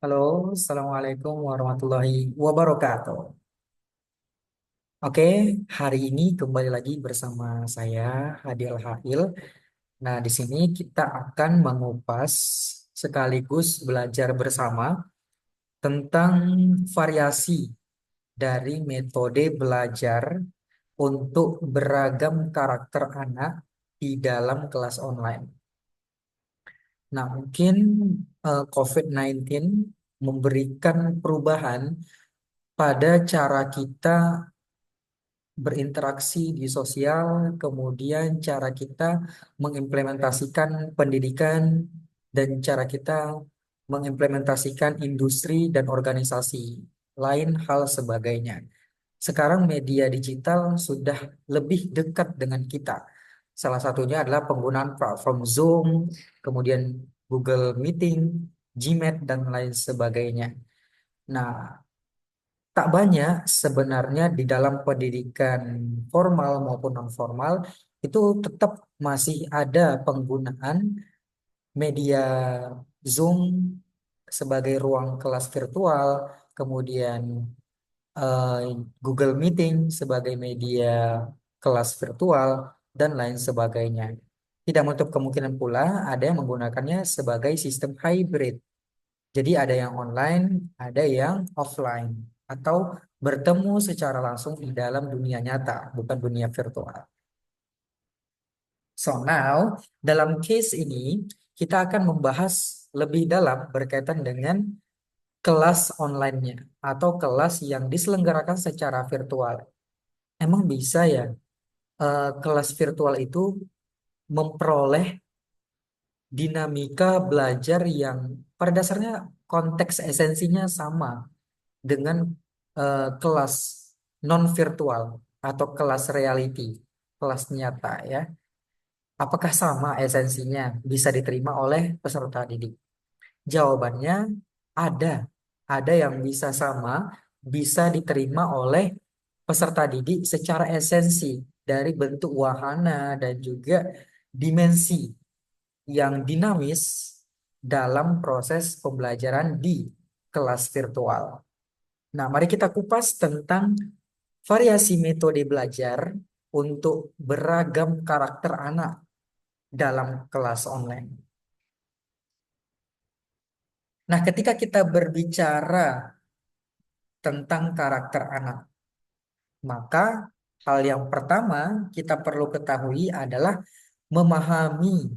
Halo, Assalamualaikum warahmatullahi wabarakatuh. Oke, hari ini kembali lagi bersama saya, Hadil Hafil. Nah, di sini kita akan mengupas sekaligus belajar bersama tentang variasi dari metode belajar untuk beragam karakter anak di dalam kelas online. Nah, mungkin COVID-19 memberikan perubahan pada cara kita berinteraksi di sosial, kemudian cara kita mengimplementasikan pendidikan, dan cara kita mengimplementasikan industri dan organisasi lain hal sebagainya. Sekarang media digital sudah lebih dekat dengan kita. Salah satunya adalah penggunaan platform Zoom, kemudian Google Meeting, Gmail, dan lain sebagainya. Nah, tak banyak sebenarnya di dalam pendidikan formal maupun non formal itu tetap masih ada penggunaan media Zoom sebagai ruang kelas virtual, kemudian eh, Google Meeting sebagai media kelas virtual, dan lain sebagainya. Tidak menutup kemungkinan pula ada yang menggunakannya sebagai sistem hybrid. Jadi ada yang online, ada yang offline, atau bertemu secara langsung di dalam dunia nyata, bukan dunia virtual. So now, dalam case ini kita akan membahas lebih dalam berkaitan dengan kelas online-nya atau kelas yang diselenggarakan secara virtual. Emang bisa ya kelas virtual itu memperoleh dinamika belajar yang pada dasarnya konteks esensinya sama dengan kelas non virtual atau kelas reality, kelas nyata ya. Apakah sama esensinya bisa diterima oleh peserta didik? Jawabannya ada. Ada yang bisa sama, bisa diterima oleh peserta didik secara esensi dari bentuk wahana dan juga dimensi yang dinamis dalam proses pembelajaran di kelas virtual. Nah, mari kita kupas tentang variasi metode belajar untuk beragam karakter anak dalam kelas online. Nah, ketika kita berbicara tentang karakter anak, maka hal yang pertama kita perlu ketahui adalah memahami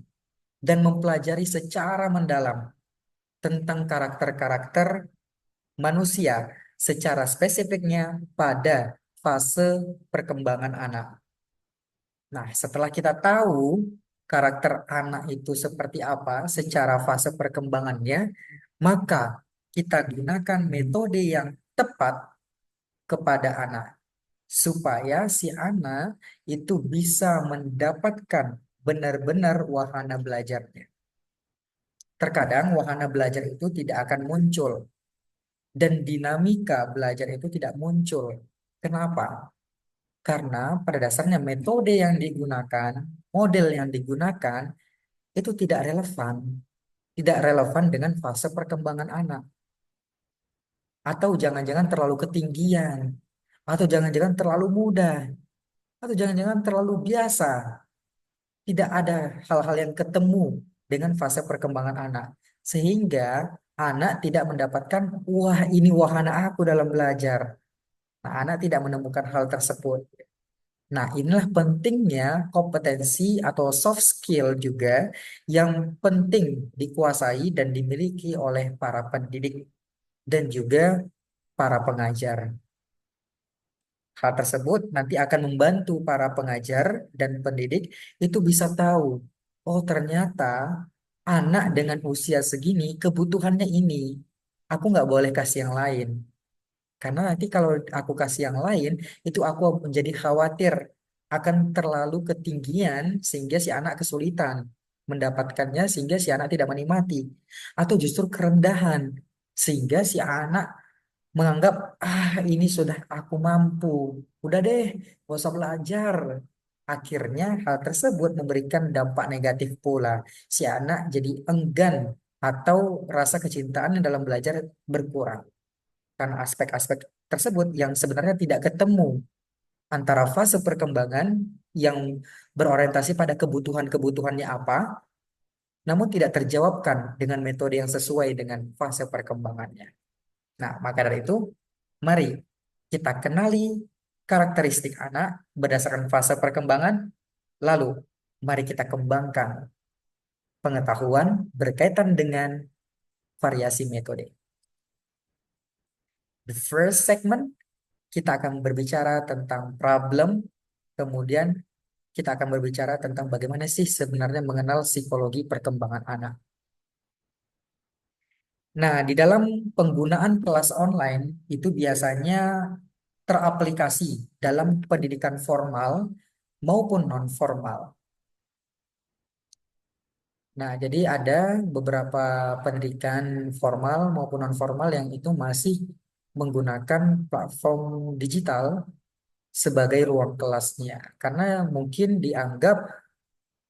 dan mempelajari secara mendalam tentang karakter-karakter manusia secara spesifiknya pada fase perkembangan anak. Nah, setelah kita tahu karakter anak itu seperti apa secara fase perkembangannya, maka kita gunakan metode yang tepat kepada anak supaya si anak itu bisa mendapatkan benar-benar wahana belajarnya. Terkadang wahana belajar itu tidak akan muncul dan dinamika belajar itu tidak muncul. Kenapa? Karena pada dasarnya metode yang digunakan, model yang digunakan itu tidak relevan. Tidak relevan dengan fase perkembangan anak. Atau jangan-jangan terlalu ketinggian. Atau jangan-jangan terlalu mudah. Atau jangan-jangan terlalu biasa. Tidak ada hal-hal yang ketemu dengan fase perkembangan anak. Sehingga anak tidak mendapatkan, wah ini wahana aku dalam belajar. Nah, anak tidak menemukan hal tersebut. Nah, inilah pentingnya kompetensi atau soft skill juga yang penting dikuasai dan dimiliki oleh para pendidik dan juga para pengajar. Hal tersebut nanti akan membantu para pengajar dan pendidik itu bisa tahu, oh ternyata anak dengan usia segini kebutuhannya ini. Aku nggak boleh kasih yang lain. Karena nanti kalau aku kasih yang lain, itu aku menjadi khawatir akan terlalu ketinggian sehingga si anak kesulitan mendapatkannya sehingga si anak tidak menikmati. Atau justru kerendahan sehingga si anak menganggap, ah ini sudah aku mampu. Udah deh, gak usah belajar. Akhirnya hal tersebut memberikan dampak negatif pula. Si anak jadi enggan atau rasa kecintaan yang dalam belajar berkurang. Karena aspek-aspek tersebut yang sebenarnya tidak ketemu antara fase perkembangan yang berorientasi pada kebutuhan-kebutuhannya apa, namun tidak terjawabkan dengan metode yang sesuai dengan fase perkembangannya. Nah, maka dari itu, mari kita kenali karakteristik anak berdasarkan fase perkembangan, lalu mari kita kembangkan pengetahuan berkaitan dengan variasi metode. The first segment, kita akan berbicara tentang problem, kemudian kita akan berbicara tentang bagaimana sih sebenarnya mengenal psikologi perkembangan anak. Nah, di dalam penggunaan kelas online itu biasanya teraplikasi dalam pendidikan formal maupun non-formal. Nah, jadi ada beberapa pendidikan formal maupun non-formal yang itu masih menggunakan platform digital sebagai ruang kelasnya. Karena mungkin dianggap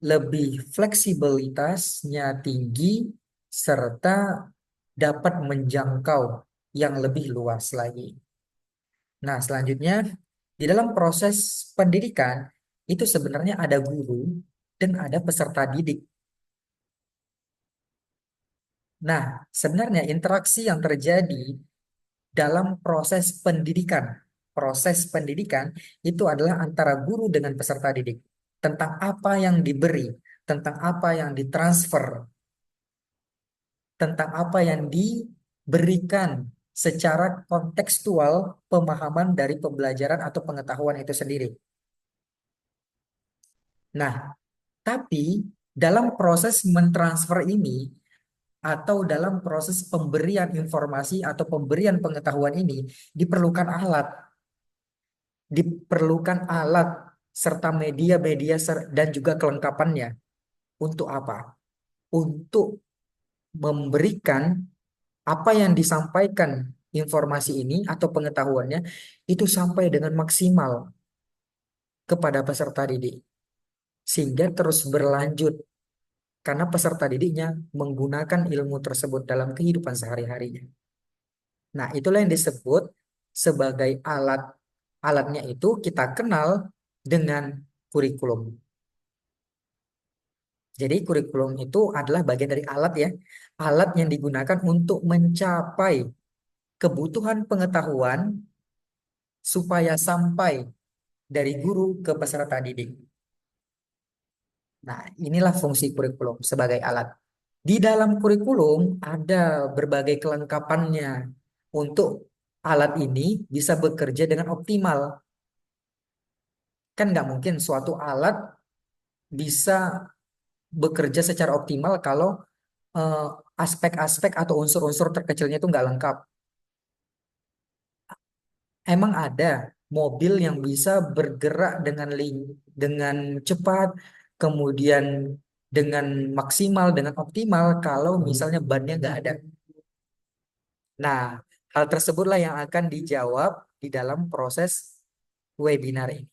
lebih fleksibilitasnya tinggi serta dapat menjangkau yang lebih luas lagi. Nah, selanjutnya di dalam proses pendidikan itu sebenarnya ada guru dan ada peserta didik. Nah, sebenarnya interaksi yang terjadi dalam proses pendidikan itu adalah antara guru dengan peserta didik. Tentang apa yang diberi, tentang apa yang ditransfer, tentang apa yang diberikan secara kontekstual pemahaman dari pembelajaran atau pengetahuan itu sendiri. Nah, tapi dalam proses mentransfer ini atau dalam proses pemberian informasi atau pemberian pengetahuan ini diperlukan alat, diperlukan alat serta media-media dan juga kelengkapannya. Untuk apa? Untuk memberikan apa yang disampaikan informasi ini atau pengetahuannya itu sampai dengan maksimal kepada peserta didik sehingga terus berlanjut karena peserta didiknya menggunakan ilmu tersebut dalam kehidupan sehari-harinya. Nah, itulah yang disebut sebagai alat. Alatnya itu kita kenal dengan kurikulum. Jadi kurikulum itu adalah bagian dari alat ya. Alat yang digunakan untuk mencapai kebutuhan pengetahuan supaya sampai dari guru ke peserta didik. Nah, inilah fungsi kurikulum sebagai alat. Di dalam kurikulum ada berbagai kelengkapannya untuk alat ini bisa bekerja dengan optimal. Kan nggak mungkin suatu alat bisa bekerja secara optimal kalau eh, aspek-aspek atau unsur-unsur terkecilnya itu nggak lengkap. Emang ada mobil yang bisa bergerak dengan cepat, kemudian dengan maksimal, dengan optimal kalau misalnya bannya nggak ada. Nah, hal tersebutlah yang akan dijawab di dalam proses webinar ini.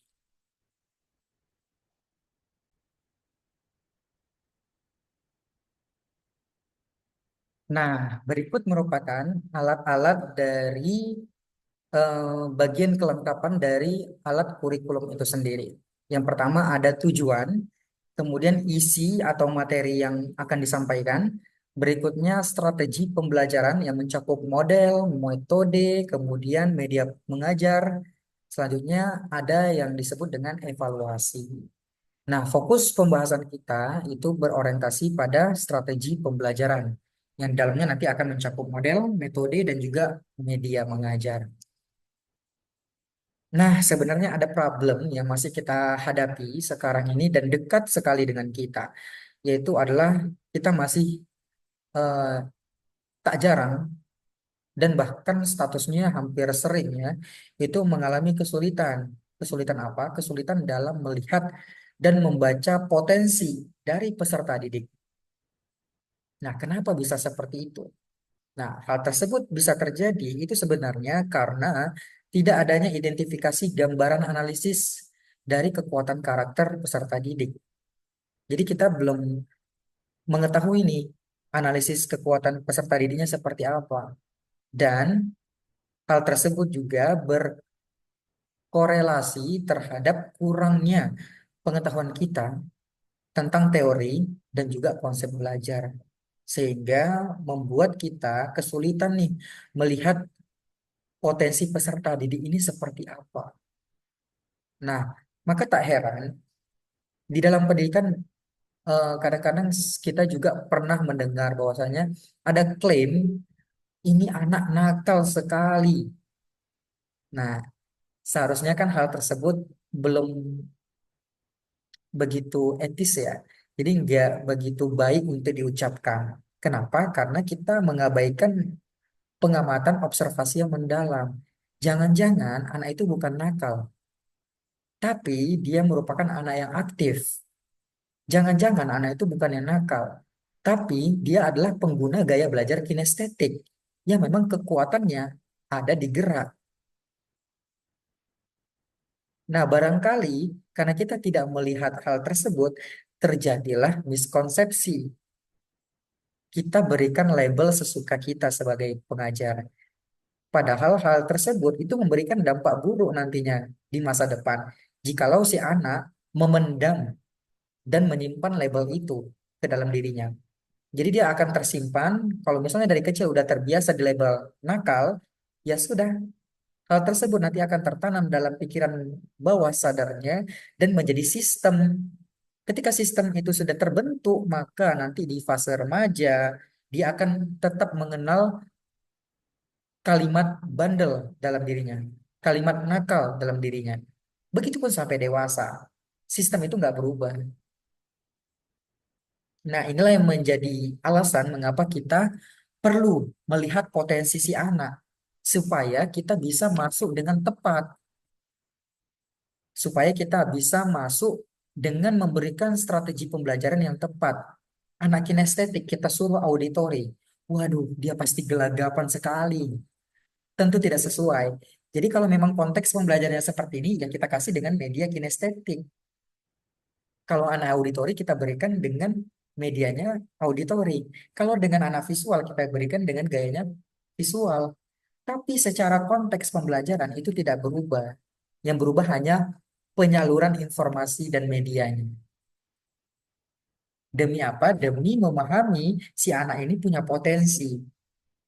Nah, berikut merupakan alat-alat dari bagian kelengkapan dari alat kurikulum itu sendiri. Yang pertama ada tujuan, kemudian isi atau materi yang akan disampaikan. Berikutnya strategi pembelajaran yang mencakup model, metode, kemudian media mengajar. Selanjutnya ada yang disebut dengan evaluasi. Nah, fokus pembahasan kita itu berorientasi pada strategi pembelajaran yang dalamnya nanti akan mencakup model, metode, dan juga media mengajar. Nah, sebenarnya ada problem yang masih kita hadapi sekarang ini dan dekat sekali dengan kita, yaitu adalah kita masih eh, tak jarang dan bahkan statusnya hampir sering ya, itu mengalami kesulitan. Kesulitan apa? Kesulitan dalam melihat dan membaca potensi dari peserta didik. Nah, kenapa bisa seperti itu? Nah, hal tersebut bisa terjadi itu sebenarnya karena tidak adanya identifikasi gambaran analisis dari kekuatan karakter peserta didik. Jadi kita belum mengetahui nih analisis kekuatan peserta didiknya seperti apa. Dan hal tersebut juga berkorelasi terhadap kurangnya pengetahuan kita tentang teori dan juga konsep belajar. Sehingga membuat kita kesulitan nih melihat potensi peserta didik ini seperti apa. Nah, maka tak heran di dalam pendidikan kadang-kadang kita juga pernah mendengar bahwasanya ada klaim ini anak nakal sekali. Nah, seharusnya kan hal tersebut belum begitu etis ya. Jadi nggak begitu baik untuk diucapkan. Kenapa? Karena kita mengabaikan pengamatan observasi yang mendalam. Jangan-jangan anak itu bukan nakal, tapi dia merupakan anak yang aktif. Jangan-jangan anak itu bukan yang nakal, tapi dia adalah pengguna gaya belajar kinestetik yang memang kekuatannya ada di gerak. Nah, barangkali karena kita tidak melihat hal tersebut, terjadilah miskonsepsi. Kita berikan label sesuka kita sebagai pengajar. Padahal hal tersebut itu memberikan dampak buruk nantinya di masa depan. Jikalau si anak memendam dan menyimpan label itu ke dalam dirinya. Jadi dia akan tersimpan, kalau misalnya dari kecil udah terbiasa di label nakal, ya sudah, hal tersebut nanti akan tertanam dalam pikiran bawah sadarnya dan menjadi sistem. Ketika sistem itu sudah terbentuk, maka nanti di fase remaja, dia akan tetap mengenal kalimat bandel dalam dirinya, kalimat nakal dalam dirinya. Begitupun sampai dewasa, sistem itu nggak berubah. Nah, inilah yang menjadi alasan mengapa kita perlu melihat potensi si anak, supaya kita bisa masuk dengan tepat, supaya kita bisa masuk dengan memberikan strategi pembelajaran yang tepat. Anak kinestetik kita suruh auditori. Waduh, dia pasti gelagapan sekali. Tentu tidak sesuai. Jadi kalau memang konteks pembelajarannya seperti ini, ya kita kasih dengan media kinestetik. Kalau anak auditori kita berikan dengan medianya auditori. Kalau dengan anak visual kita berikan dengan gayanya visual. Tapi secara konteks pembelajaran itu tidak berubah. Yang berubah hanya penyaluran informasi dan medianya. Demi apa? Demi memahami si anak ini punya potensi.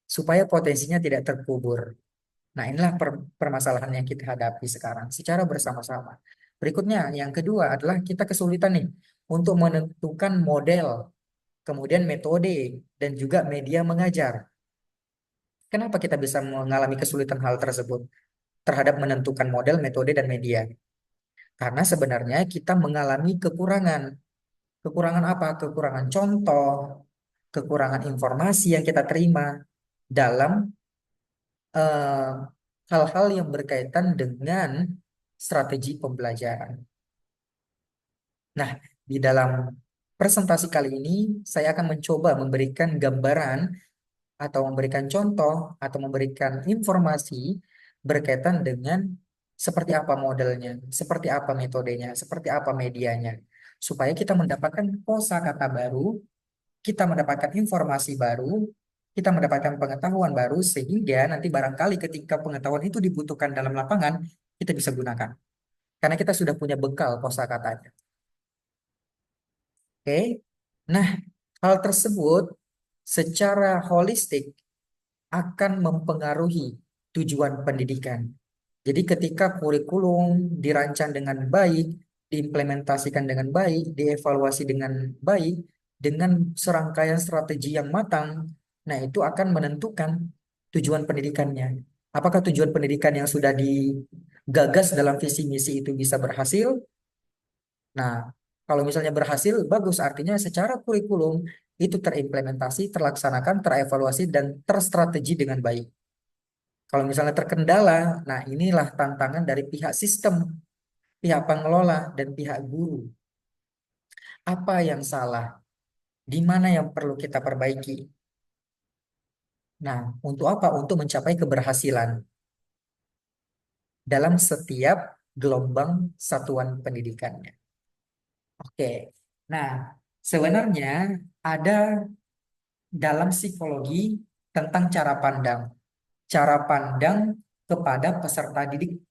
Supaya potensinya tidak terkubur. Nah, inilah permasalahan yang kita hadapi sekarang secara bersama-sama. Berikutnya, yang kedua adalah kita kesulitan nih untuk menentukan model, kemudian metode, dan juga media mengajar. Kenapa kita bisa mengalami kesulitan hal tersebut terhadap menentukan model, metode, dan media? Karena sebenarnya kita mengalami kekurangan. Kekurangan apa? Kekurangan contoh, kekurangan informasi yang kita terima dalam eh, hal-hal yang berkaitan dengan strategi pembelajaran. Nah, di dalam presentasi kali ini saya akan mencoba memberikan gambaran atau memberikan contoh atau memberikan informasi berkaitan dengan seperti apa modelnya, seperti apa metodenya, seperti apa medianya, supaya kita mendapatkan kosakata baru, kita mendapatkan informasi baru, kita mendapatkan pengetahuan baru sehingga nanti barangkali ketika pengetahuan itu dibutuhkan dalam lapangan, kita bisa gunakan. Karena kita sudah punya bekal kosakatanya. Oke. Nah, hal tersebut secara holistik akan mempengaruhi tujuan pendidikan. Jadi ketika kurikulum dirancang dengan baik, diimplementasikan dengan baik, dievaluasi dengan baik, dengan serangkaian strategi yang matang, nah itu akan menentukan tujuan pendidikannya. Apakah tujuan pendidikan yang sudah digagas dalam visi misi itu bisa berhasil? Nah, kalau misalnya berhasil, bagus. Artinya secara kurikulum itu terimplementasi, terlaksanakan, terevaluasi, dan terstrategi dengan baik. Kalau misalnya terkendala, nah inilah tantangan dari pihak sistem, pihak pengelola, dan pihak guru. Apa yang salah? Di mana yang perlu kita perbaiki? Nah, untuk apa? Untuk mencapai keberhasilan dalam setiap gelombang satuan pendidikannya. Oke. Nah, sebenarnya ada dalam psikologi tentang cara pandang. Cara pandang kepada peserta didik.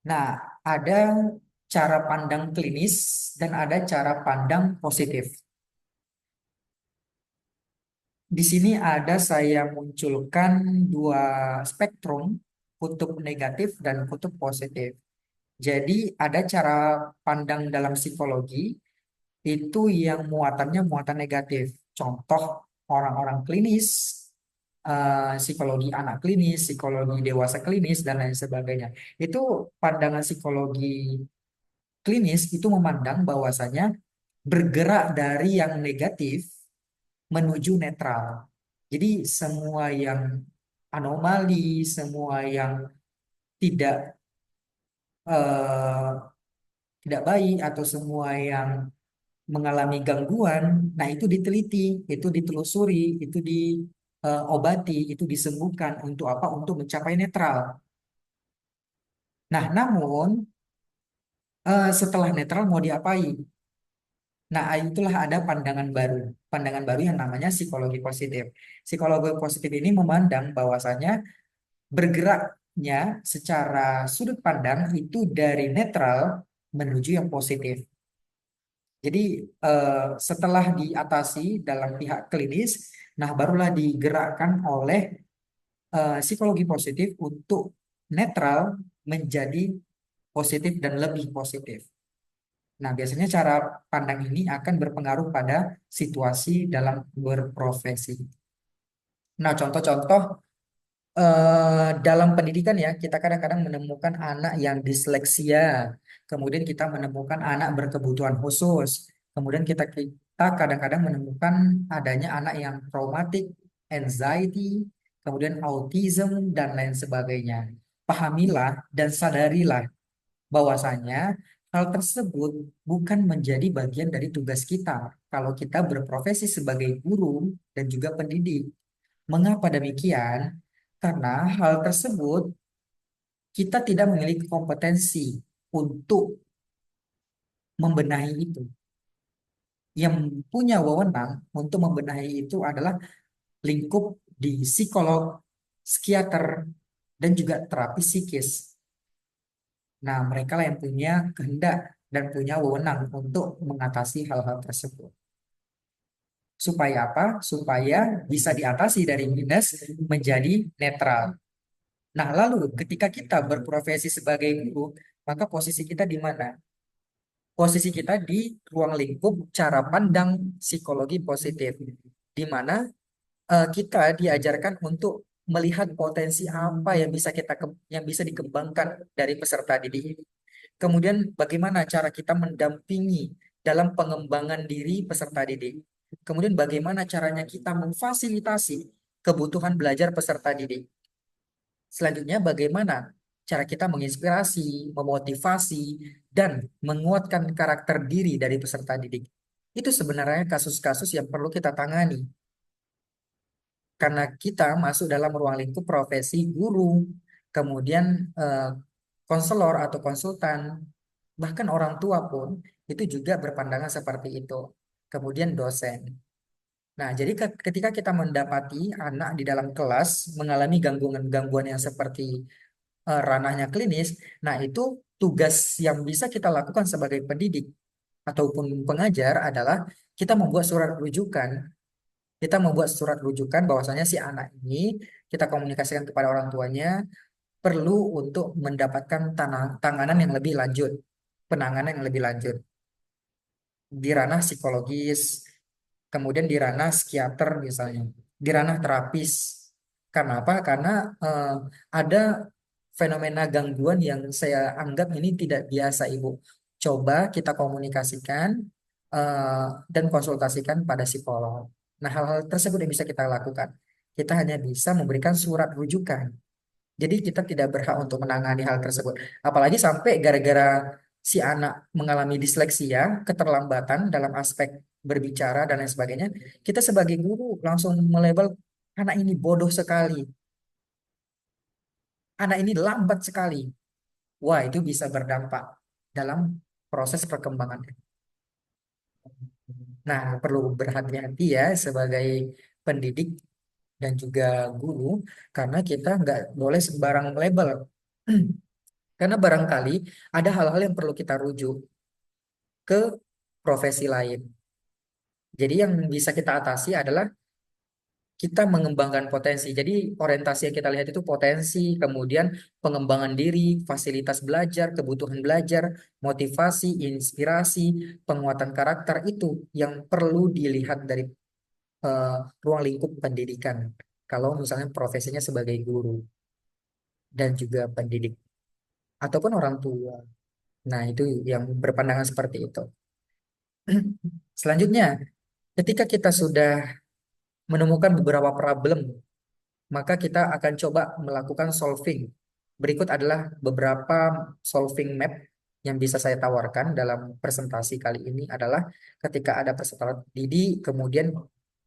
Nah, ada cara pandang klinis dan ada cara pandang positif. Di sini ada saya munculkan dua spektrum, kutub negatif dan kutub positif. Jadi ada cara pandang dalam psikologi itu yang muatannya muatan negatif. Contoh orang-orang klinis, psikologi anak klinis, psikologi dewasa klinis, dan lain sebagainya. Itu pandangan psikologi klinis itu memandang bahwasanya bergerak dari yang negatif menuju netral. Jadi semua yang anomali, semua yang tidak eh, tidak baik atau semua yang mengalami gangguan, nah itu diteliti, itu ditelusuri, itu diobati, itu disembuhkan untuk apa? Untuk mencapai netral. Nah, namun setelah netral mau diapain? Nah, itulah ada pandangan baru yang namanya psikologi positif. Psikologi positif ini memandang bahwasanya bergeraknya secara sudut pandang itu dari netral menuju yang positif. Jadi setelah diatasi dalam pihak klinis, nah barulah digerakkan oleh psikologi positif untuk netral menjadi positif dan lebih positif. Nah, biasanya cara pandang ini akan berpengaruh pada situasi dalam berprofesi. Nah, contoh-contoh dalam pendidikan ya, kita kadang-kadang menemukan anak yang disleksia, kemudian kita menemukan anak berkebutuhan khusus, kemudian kita kadang-kadang menemukan adanya anak yang traumatik, anxiety, kemudian autism dan lain sebagainya. Pahamilah dan sadarilah bahwasanya hal tersebut bukan menjadi bagian dari tugas kita kalau kita berprofesi sebagai guru dan juga pendidik. Mengapa demikian? Karena hal tersebut kita tidak memiliki kompetensi untuk membenahi itu. Yang punya wewenang untuk membenahi itu adalah lingkup di psikolog, psikiater, dan juga terapi psikis. Nah, mereka lah yang punya kehendak dan punya wewenang untuk mengatasi hal-hal tersebut. Supaya apa? Supaya bisa diatasi dari minus menjadi netral. Nah, lalu ketika kita berprofesi sebagai guru, maka posisi kita di mana? Posisi kita di ruang lingkup cara pandang psikologi positif, di mana kita diajarkan untuk melihat potensi apa yang bisa yang bisa dikembangkan dari peserta didik ini. Kemudian bagaimana cara kita mendampingi dalam pengembangan diri peserta didik. Kemudian bagaimana caranya kita memfasilitasi kebutuhan belajar peserta didik. Selanjutnya, bagaimana cara kita menginspirasi, memotivasi, dan menguatkan karakter diri dari peserta didik. Itu sebenarnya kasus-kasus yang perlu kita tangani. Karena kita masuk dalam ruang lingkup profesi guru, kemudian eh, konselor atau konsultan, bahkan orang tua pun itu juga berpandangan seperti itu. Kemudian dosen. Nah, jadi ketika kita mendapati anak di dalam kelas mengalami gangguan-gangguan yang seperti ranahnya klinis. Nah, itu tugas yang bisa kita lakukan sebagai pendidik ataupun pengajar adalah kita membuat surat rujukan. Kita membuat surat rujukan bahwasanya si anak ini kita komunikasikan kepada orang tuanya perlu untuk mendapatkan tanganan yang lebih lanjut, penanganan yang lebih lanjut di ranah psikologis, kemudian di ranah psikiater misalnya, di ranah terapis. Karena apa? Karena eh, ada fenomena gangguan yang saya anggap ini tidak biasa, Ibu. Coba kita komunikasikan eh, dan konsultasikan pada psikolog. Nah, hal-hal tersebut yang bisa kita lakukan. Kita hanya bisa memberikan surat rujukan. Jadi kita tidak berhak untuk menangani hal tersebut. Apalagi sampai gara-gara si anak mengalami disleksia, keterlambatan dalam aspek berbicara dan lain sebagainya, kita sebagai guru langsung melabel anak ini bodoh sekali, anak ini lambat sekali. Wah, itu bisa berdampak dalam proses perkembangannya. Nah, perlu berhati-hati ya sebagai pendidik dan juga guru, karena kita nggak boleh sembarang label. Karena barangkali ada hal-hal yang perlu kita rujuk ke profesi lain. Jadi yang bisa kita atasi adalah kita mengembangkan potensi. Jadi orientasi yang kita lihat itu potensi, kemudian pengembangan diri, fasilitas belajar, kebutuhan belajar, motivasi, inspirasi, penguatan karakter itu yang perlu dilihat dari eh, ruang lingkup pendidikan. Kalau misalnya profesinya sebagai guru dan juga pendidik ataupun orang tua. Nah, itu yang berpandangan seperti itu. Selanjutnya, ketika kita sudah menemukan beberapa problem, maka kita akan coba melakukan solving. Berikut adalah beberapa solving map yang bisa saya tawarkan dalam presentasi kali ini adalah ketika ada peserta didik, kemudian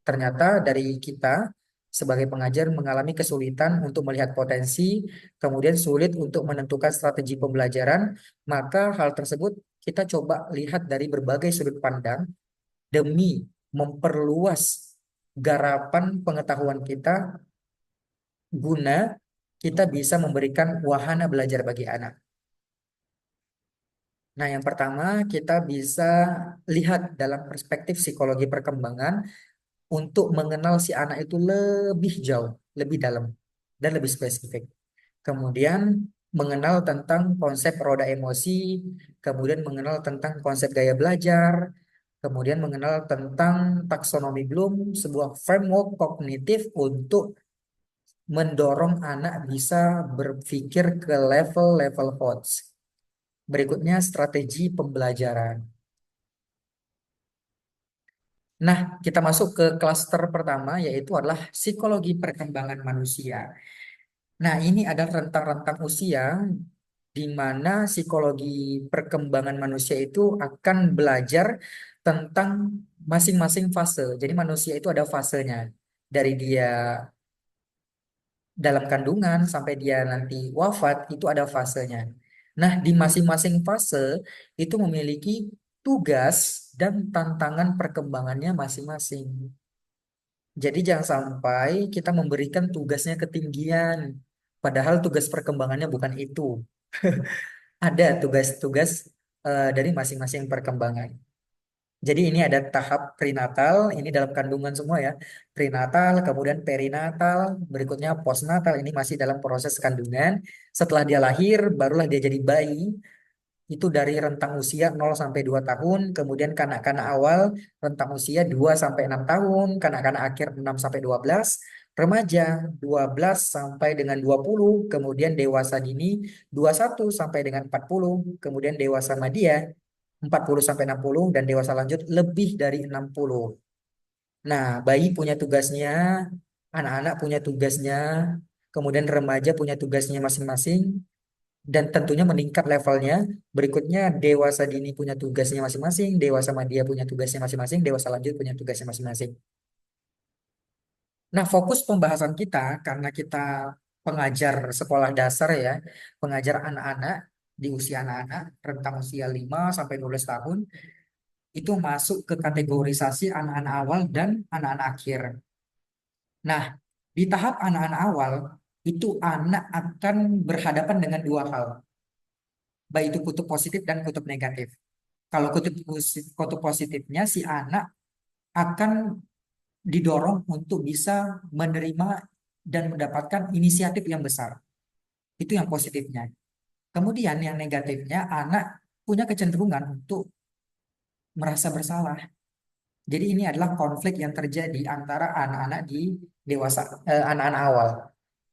ternyata dari kita sebagai pengajar mengalami kesulitan untuk melihat potensi, kemudian sulit untuk menentukan strategi pembelajaran, maka hal tersebut kita coba lihat dari berbagai sudut pandang demi memperluas garapan pengetahuan kita guna kita bisa memberikan wahana belajar bagi anak. Nah, yang pertama kita bisa lihat dalam perspektif psikologi perkembangan untuk mengenal si anak itu lebih jauh, lebih dalam, dan lebih spesifik. Kemudian mengenal tentang konsep roda emosi, kemudian mengenal tentang konsep gaya belajar, kemudian mengenal tentang taksonomi Bloom, sebuah framework kognitif untuk mendorong anak bisa berpikir ke level-level HOTS. Berikutnya strategi pembelajaran. Nah, kita masuk ke klaster pertama yaitu adalah psikologi perkembangan manusia. Nah, ini adalah rentang-rentang usia di mana psikologi perkembangan manusia itu akan belajar tentang masing-masing fase. Jadi manusia itu ada fasenya. Dari dia dalam kandungan sampai dia nanti wafat itu ada fasenya. Nah, di masing-masing fase itu memiliki tugas dan tantangan perkembangannya masing-masing. Jadi jangan sampai kita memberikan tugasnya ketinggian, padahal tugas perkembangannya bukan itu. Ada tugas-tugas dari masing-masing perkembangan. Jadi ini ada tahap prenatal, ini dalam kandungan semua ya. Prenatal, kemudian perinatal, berikutnya postnatal, ini masih dalam proses kandungan. Setelah dia lahir, barulah dia jadi bayi. Itu dari rentang usia 0 sampai 2 tahun, kemudian kanak-kanak awal rentang usia 2 sampai 6 tahun, kanak-kanak akhir 6 sampai 12, remaja 12 sampai dengan 20, kemudian dewasa dini 21 sampai dengan 40, kemudian dewasa madya 40 sampai 60 dan dewasa lanjut lebih dari 60. Nah, bayi punya tugasnya, anak-anak punya tugasnya, kemudian remaja punya tugasnya masing-masing, dan tentunya meningkat levelnya. Berikutnya dewasa dini punya tugasnya masing-masing, dewasa madya punya tugasnya masing-masing, dewasa lanjut punya tugasnya masing-masing. Nah, fokus pembahasan kita karena kita pengajar sekolah dasar ya, pengajar anak-anak di usia anak-anak rentang usia 5 sampai 12 tahun itu masuk ke kategorisasi anak-anak awal dan anak-anak akhir. Nah, di tahap anak-anak awal itu anak akan berhadapan dengan dua hal, baik itu kutub positif dan kutub negatif. Kalau kutub positifnya si anak akan didorong untuk bisa menerima dan mendapatkan inisiatif yang besar. Itu yang positifnya. Kemudian yang negatifnya anak punya kecenderungan untuk merasa bersalah. Jadi ini adalah konflik yang terjadi antara anak-anak di dewasa, anak-anak awal.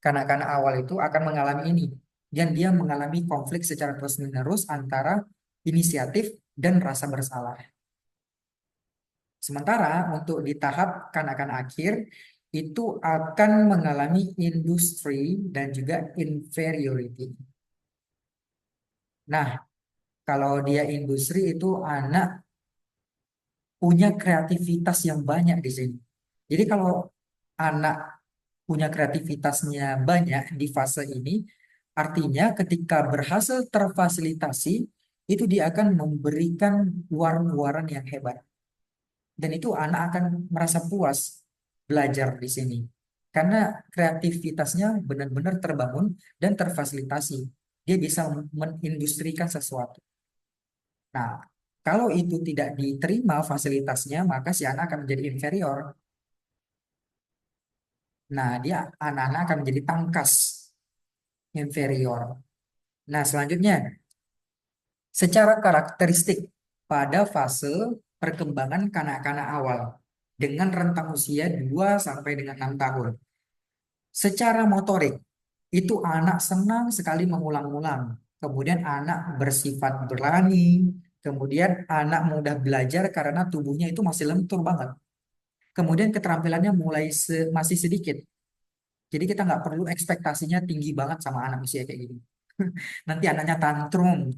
Kanak-kanak awal itu akan mengalami ini. Dan dia mengalami konflik secara terus-menerus antara inisiatif dan rasa bersalah. Sementara untuk di tahap kanak-kanak akhir itu akan mengalami industri dan juga inferiority. Nah, kalau dia industri itu anak punya kreativitas yang banyak di sini. Jadi kalau anak punya kreativitasnya banyak di fase ini, artinya ketika berhasil terfasilitasi, itu dia akan memberikan waran-waran yang hebat. Dan itu anak akan merasa puas belajar di sini. Karena kreativitasnya benar-benar terbangun dan terfasilitasi. Dia bisa menindustrikan sesuatu. Nah, kalau itu tidak diterima fasilitasnya, maka si anak akan menjadi inferior. Nah, dia anak-anak akan menjadi tangkas, inferior. Nah, selanjutnya, secara karakteristik pada fase perkembangan kanak-kanak awal dengan rentang usia 2 sampai dengan 6 tahun. Secara motorik, itu anak senang sekali mengulang-ulang. Kemudian anak bersifat berani, kemudian anak mudah belajar karena tubuhnya itu masih lentur banget. Kemudian keterampilannya mulai masih sedikit. Jadi kita nggak perlu ekspektasinya tinggi banget sama anak usia kayak gini. Nanti anaknya tantrum,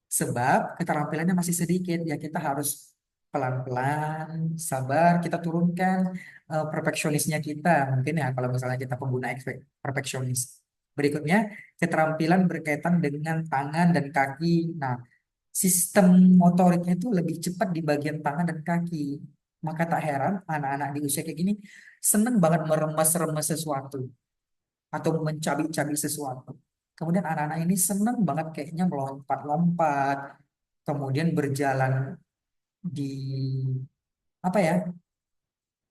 sebab keterampilannya masih sedikit. Ya kita harus pelan-pelan, sabar, kita turunkan perfeksionisnya kita. Mungkin ya kalau misalnya kita pengguna perfeksionis. Berikutnya, keterampilan berkaitan dengan tangan dan kaki. Nah, sistem motoriknya itu lebih cepat di bagian tangan dan kaki. Maka tak heran anak-anak di usia kayak gini seneng banget meremas-remas sesuatu atau mencabik-cabik sesuatu. Kemudian anak-anak ini seneng banget kayaknya melompat-lompat, kemudian berjalan di apa ya,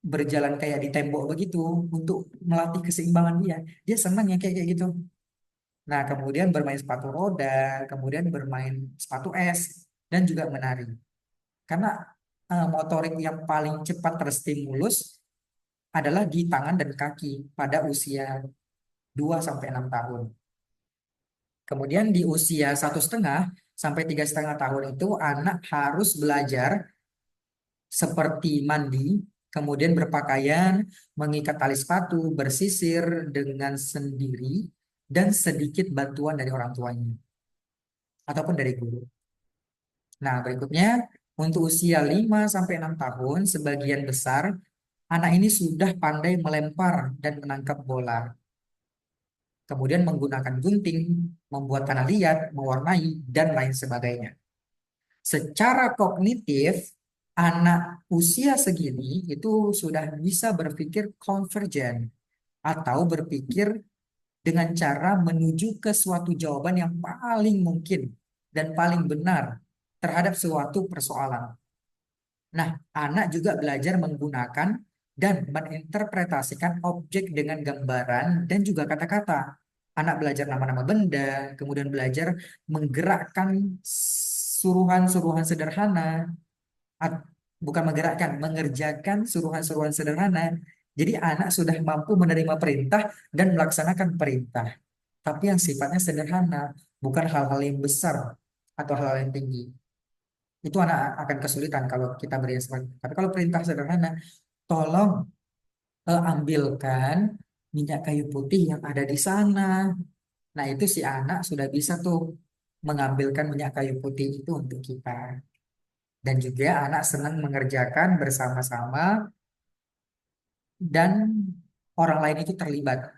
berjalan kayak di tembok begitu untuk melatih keseimbangan dia. Dia seneng yang kayak kayak gitu. Nah, kemudian bermain sepatu roda, kemudian bermain sepatu es, dan juga menari. Karena motorik yang paling cepat terstimulus adalah di tangan dan kaki pada usia 2 sampai 6 tahun. Kemudian di usia 1,5 sampai 3,5 tahun itu anak harus belajar seperti mandi, kemudian berpakaian, mengikat tali sepatu, bersisir dengan sendiri, dan sedikit bantuan dari orang tuanya ataupun dari guru. Nah, berikutnya untuk usia 5 sampai 6 tahun, sebagian besar anak ini sudah pandai melempar dan menangkap bola. Kemudian menggunakan gunting, membuat tanah liat, mewarnai, dan lain sebagainya. Secara kognitif, anak usia segini itu sudah bisa berpikir konvergen atau berpikir dengan cara menuju ke suatu jawaban yang paling mungkin dan paling benar terhadap suatu persoalan. Nah, anak juga belajar menggunakan dan menginterpretasikan objek dengan gambaran dan juga kata-kata. Anak belajar nama-nama benda, kemudian belajar menggerakkan suruhan-suruhan sederhana, at- bukan menggerakkan, mengerjakan suruhan-suruhan sederhana. Jadi anak sudah mampu menerima perintah dan melaksanakan perintah, tapi yang sifatnya sederhana, bukan hal-hal yang besar atau hal-hal yang tinggi. Itu anak akan kesulitan kalau kita beri seperti itu. Tapi kalau perintah sederhana, tolong ambilkan minyak kayu putih yang ada di sana. Nah, itu si anak sudah bisa tuh mengambilkan minyak kayu putih itu untuk kita. Dan juga anak senang mengerjakan bersama-sama dan orang lain itu terlibat.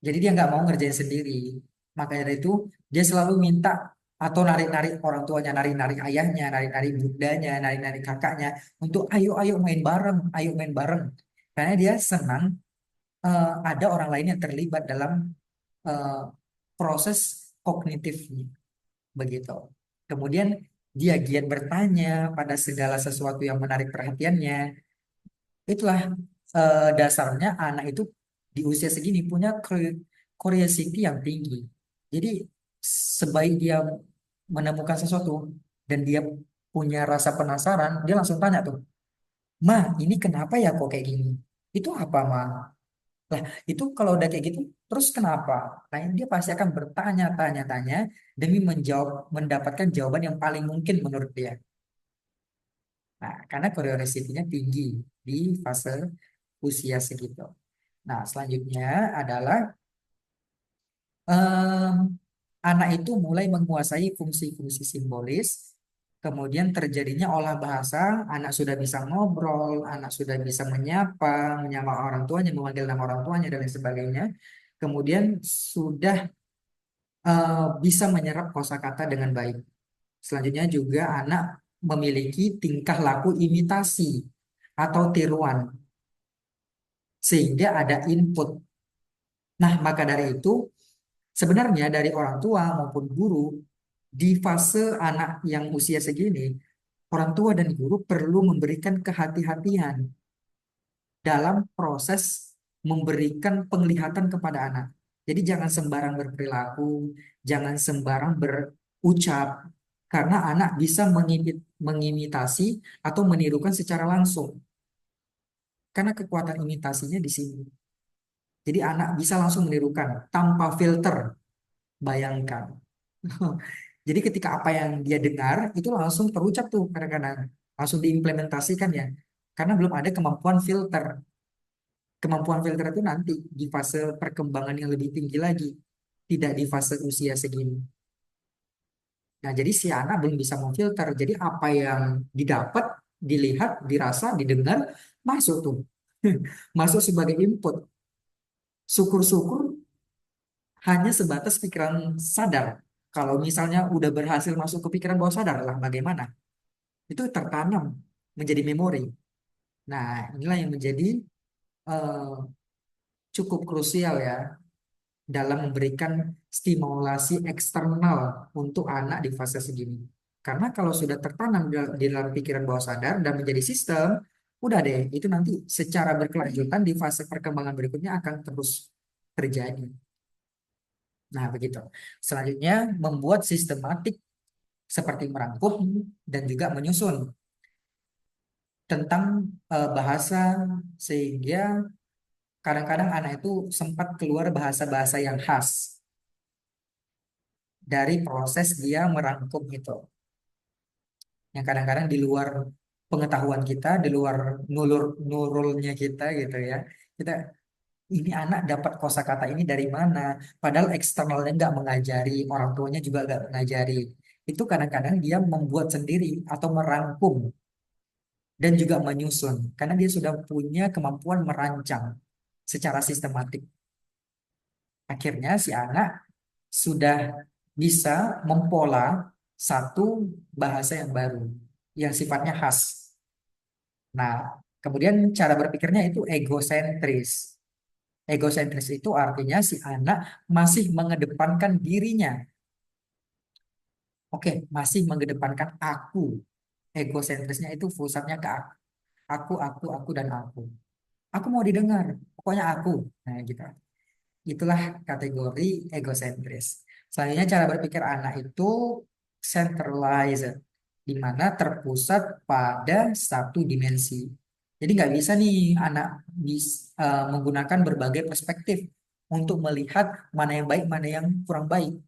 Jadi dia nggak mau ngerjain sendiri. Makanya dari itu dia selalu minta atau narik-narik orang tuanya, narik-narik ayahnya, narik-narik bundanya, narik-narik kakaknya untuk ayo ayo main bareng, ayo main bareng. Karena dia senang ada orang lain yang terlibat dalam eh, proses kognitifnya begitu. Kemudian dia giat bertanya pada segala sesuatu yang menarik perhatiannya. Itulah dasarnya anak itu di usia segini punya curiosity yang tinggi. Jadi sebaik dia menemukan sesuatu dan dia punya rasa penasaran, dia langsung tanya tuh, "Ma, ini kenapa ya kok kayak gini? Itu apa, Ma?" Lah, itu kalau udah kayak gitu, terus kenapa? Nah, ini dia pasti akan bertanya-tanya-tanya demi menjawab, mendapatkan jawaban yang paling mungkin menurut dia. Nah, karena curiosity-nya tinggi di fase usia segitu. Nah, selanjutnya adalah em, anak itu mulai menguasai fungsi-fungsi simbolis, kemudian terjadinya olah bahasa, anak sudah bisa ngobrol, anak sudah bisa menyapa orang tuanya, memanggil nama orang tuanya, dan lain sebagainya. Kemudian sudah bisa menyerap kosakata dengan baik. Selanjutnya juga anak memiliki tingkah laku imitasi atau tiruan, sehingga ada input. Nah, maka dari itu, sebenarnya dari orang tua maupun guru, di fase anak yang usia segini, orang tua dan guru perlu memberikan kehati-hatian dalam proses memberikan penglihatan kepada anak. Jadi jangan sembarang berperilaku, jangan sembarang berucap, karena anak bisa mengimitasi atau menirukan secara langsung. Karena kekuatan imitasinya di sini. Jadi anak bisa langsung menirukan tanpa filter. Bayangkan. Jadi ketika apa yang dia dengar itu langsung terucap tuh kadang-kadang. Langsung diimplementasikan ya. Karena belum ada kemampuan filter. Kemampuan filter itu nanti di fase perkembangan yang lebih tinggi lagi. Tidak di fase usia segini. Nah, jadi si anak belum bisa memfilter. Jadi apa yang didapat, dilihat, dirasa, didengar, masuk tuh. Masuk sebagai input. Syukur-syukur hanya sebatas pikiran sadar. Kalau misalnya udah berhasil masuk ke pikiran bawah sadar lah bagaimana? Itu tertanam menjadi memori. Nah, inilah yang menjadi eh, cukup krusial ya dalam memberikan stimulasi eksternal untuk anak di fase segini. Karena kalau sudah tertanam di dalam pikiran bawah sadar dan menjadi sistem, udah deh, itu nanti secara berkelanjutan di fase perkembangan berikutnya akan terus terjadi. Nah, begitu. Selanjutnya, membuat sistematik seperti merangkum dan juga menyusun tentang bahasa, sehingga kadang-kadang anak itu sempat keluar bahasa-bahasa yang khas dari proses dia merangkum itu, yang kadang-kadang di luar pengetahuan kita, di luar nurulnya kita gitu ya. Kita, ini anak dapat kosakata ini dari mana? Padahal eksternalnya nggak mengajari, orang tuanya juga nggak mengajari. Itu kadang-kadang dia membuat sendiri atau merangkum dan juga menyusun, karena dia sudah punya kemampuan merancang secara sistematik. Akhirnya si anak sudah bisa mempola satu bahasa yang baru, yang sifatnya khas. Nah, kemudian cara berpikirnya itu egosentris. Egosentris itu artinya si anak masih mengedepankan dirinya. Oke, masih mengedepankan aku. Egosentrisnya itu pusatnya ke aku. Aku, dan aku. Aku mau didengar, pokoknya aku. Nah, gitu. Itulah kategori egosentris. Selanjutnya cara berpikir anak itu centralized, di mana terpusat pada satu dimensi. Jadi nggak bisa nih anak menggunakan berbagai perspektif untuk melihat mana yang baik, mana yang kurang baik.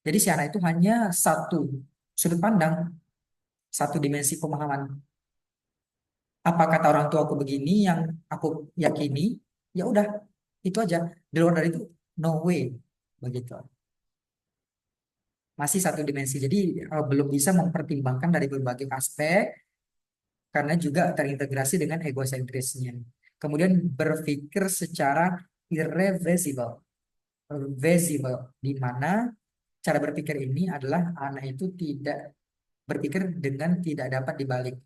Jadi si anak itu hanya satu sudut pandang, satu dimensi pemahaman. Apa kata orang tua aku begini yang aku yakini, ya udah itu aja. Di luar dari itu, no way, begitu. Masih satu dimensi. Jadi belum bisa mempertimbangkan dari berbagai aspek karena juga terintegrasi dengan egosentrisnya. Kemudian berpikir secara irreversible, visible, di mana cara berpikir ini adalah anak itu tidak berpikir dengan tidak dapat dibalik,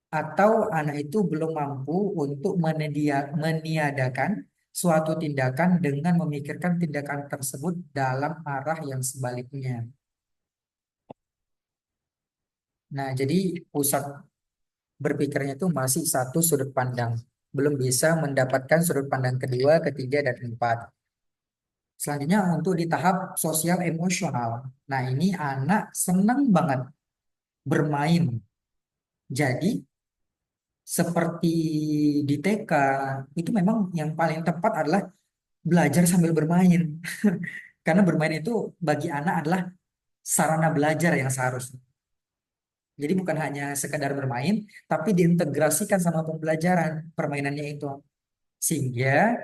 atau anak itu belum mampu untuk meniadakan suatu tindakan dengan memikirkan tindakan tersebut dalam arah yang sebaliknya. Nah, jadi pusat berpikirnya itu masih satu sudut pandang. Belum bisa mendapatkan sudut pandang kedua, ketiga, dan keempat. Selanjutnya untuk di tahap sosial emosional. Nah, ini anak senang banget bermain. Jadi seperti di TK, itu memang yang paling tepat adalah belajar sambil bermain. Karena bermain itu bagi anak adalah sarana belajar yang seharusnya. Jadi bukan hanya sekedar bermain, tapi diintegrasikan sama pembelajaran permainannya itu. Sehingga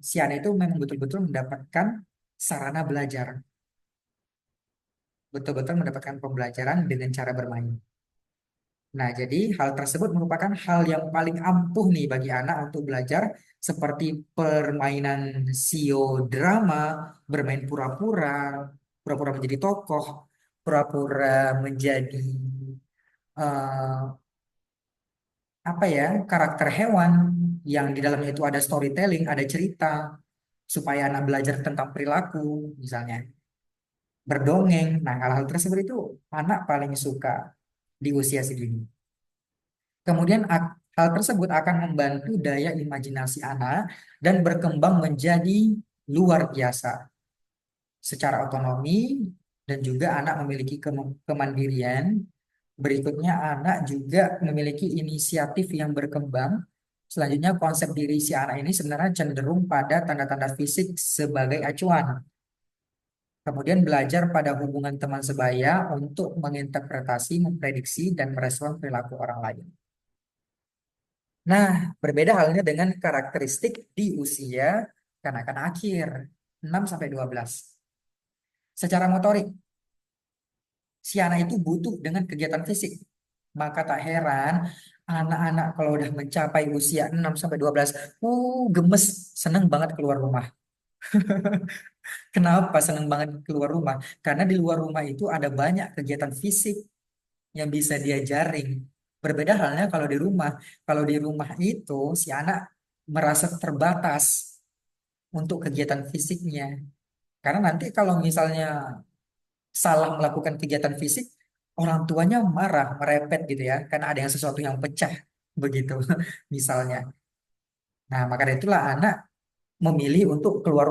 si anak itu memang betul-betul mendapatkan sarana belajar. Betul-betul mendapatkan pembelajaran dengan cara bermain. Nah, jadi hal tersebut merupakan hal yang paling ampuh nih bagi anak untuk belajar, seperti permainan sio drama, bermain pura-pura, pura-pura menjadi tokoh, pura-pura menjadi eh, apa ya, karakter hewan yang di dalamnya itu ada storytelling, ada cerita supaya anak belajar tentang perilaku, misalnya berdongeng. Nah, hal-hal tersebut itu anak paling suka di usia segini. Kemudian hal tersebut akan membantu daya imajinasi anak dan berkembang menjadi luar biasa secara otonomi dan juga anak memiliki kemandirian. Berikutnya anak juga memiliki inisiatif yang berkembang. Selanjutnya konsep diri si anak ini sebenarnya cenderung pada tanda-tanda fisik sebagai acuan. Kemudian belajar pada hubungan teman sebaya untuk menginterpretasi, memprediksi, dan merespon perilaku orang lain. Nah, berbeda halnya dengan karakteristik di usia kanak-kanak akhir 6 sampai 12. Secara motorik, si anak itu butuh dengan kegiatan fisik. Maka tak heran anak-anak kalau udah mencapai usia 6 sampai 12, gemes, seneng banget keluar rumah. Kenapa seneng banget keluar rumah? Karena di luar rumah itu ada banyak kegiatan fisik yang bisa dia jaring. Berbeda halnya kalau di rumah. Kalau di rumah itu si anak merasa terbatas untuk kegiatan fisiknya. Karena nanti kalau misalnya salah melakukan kegiatan fisik, orang tuanya marah, merepet gitu ya, karena ada yang sesuatu yang pecah begitu misalnya. Nah, maka dari itulah anak memilih untuk keluar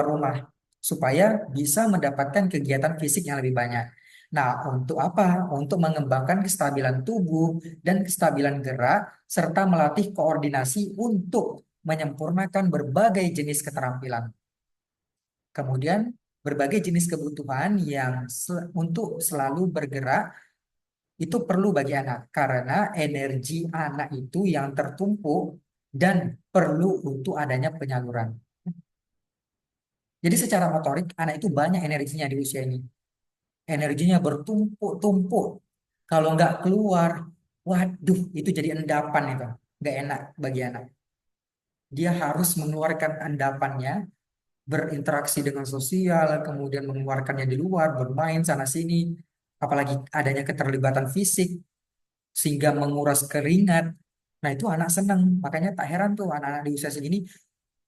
rumah supaya bisa mendapatkan kegiatan fisik yang lebih banyak. Nah, untuk apa? Untuk mengembangkan kestabilan tubuh dan kestabilan gerak serta melatih koordinasi untuk menyempurnakan berbagai jenis keterampilan. Kemudian berbagai jenis kebutuhan yang untuk selalu bergerak itu perlu bagi anak karena energi anak itu yang tertumpuk dan perlu untuk adanya penyaluran. Jadi secara motorik anak itu banyak energinya di usia ini. Energinya bertumpuk-tumpuk. Kalau nggak keluar, waduh itu jadi endapan itu. Nggak enak bagi anak. Dia harus mengeluarkan endapannya berinteraksi dengan sosial, kemudian mengeluarkannya di luar, bermain sana sini, apalagi adanya keterlibatan fisik sehingga menguras keringat. Nah, itu anak seneng. Makanya tak heran tuh anak-anak di usia segini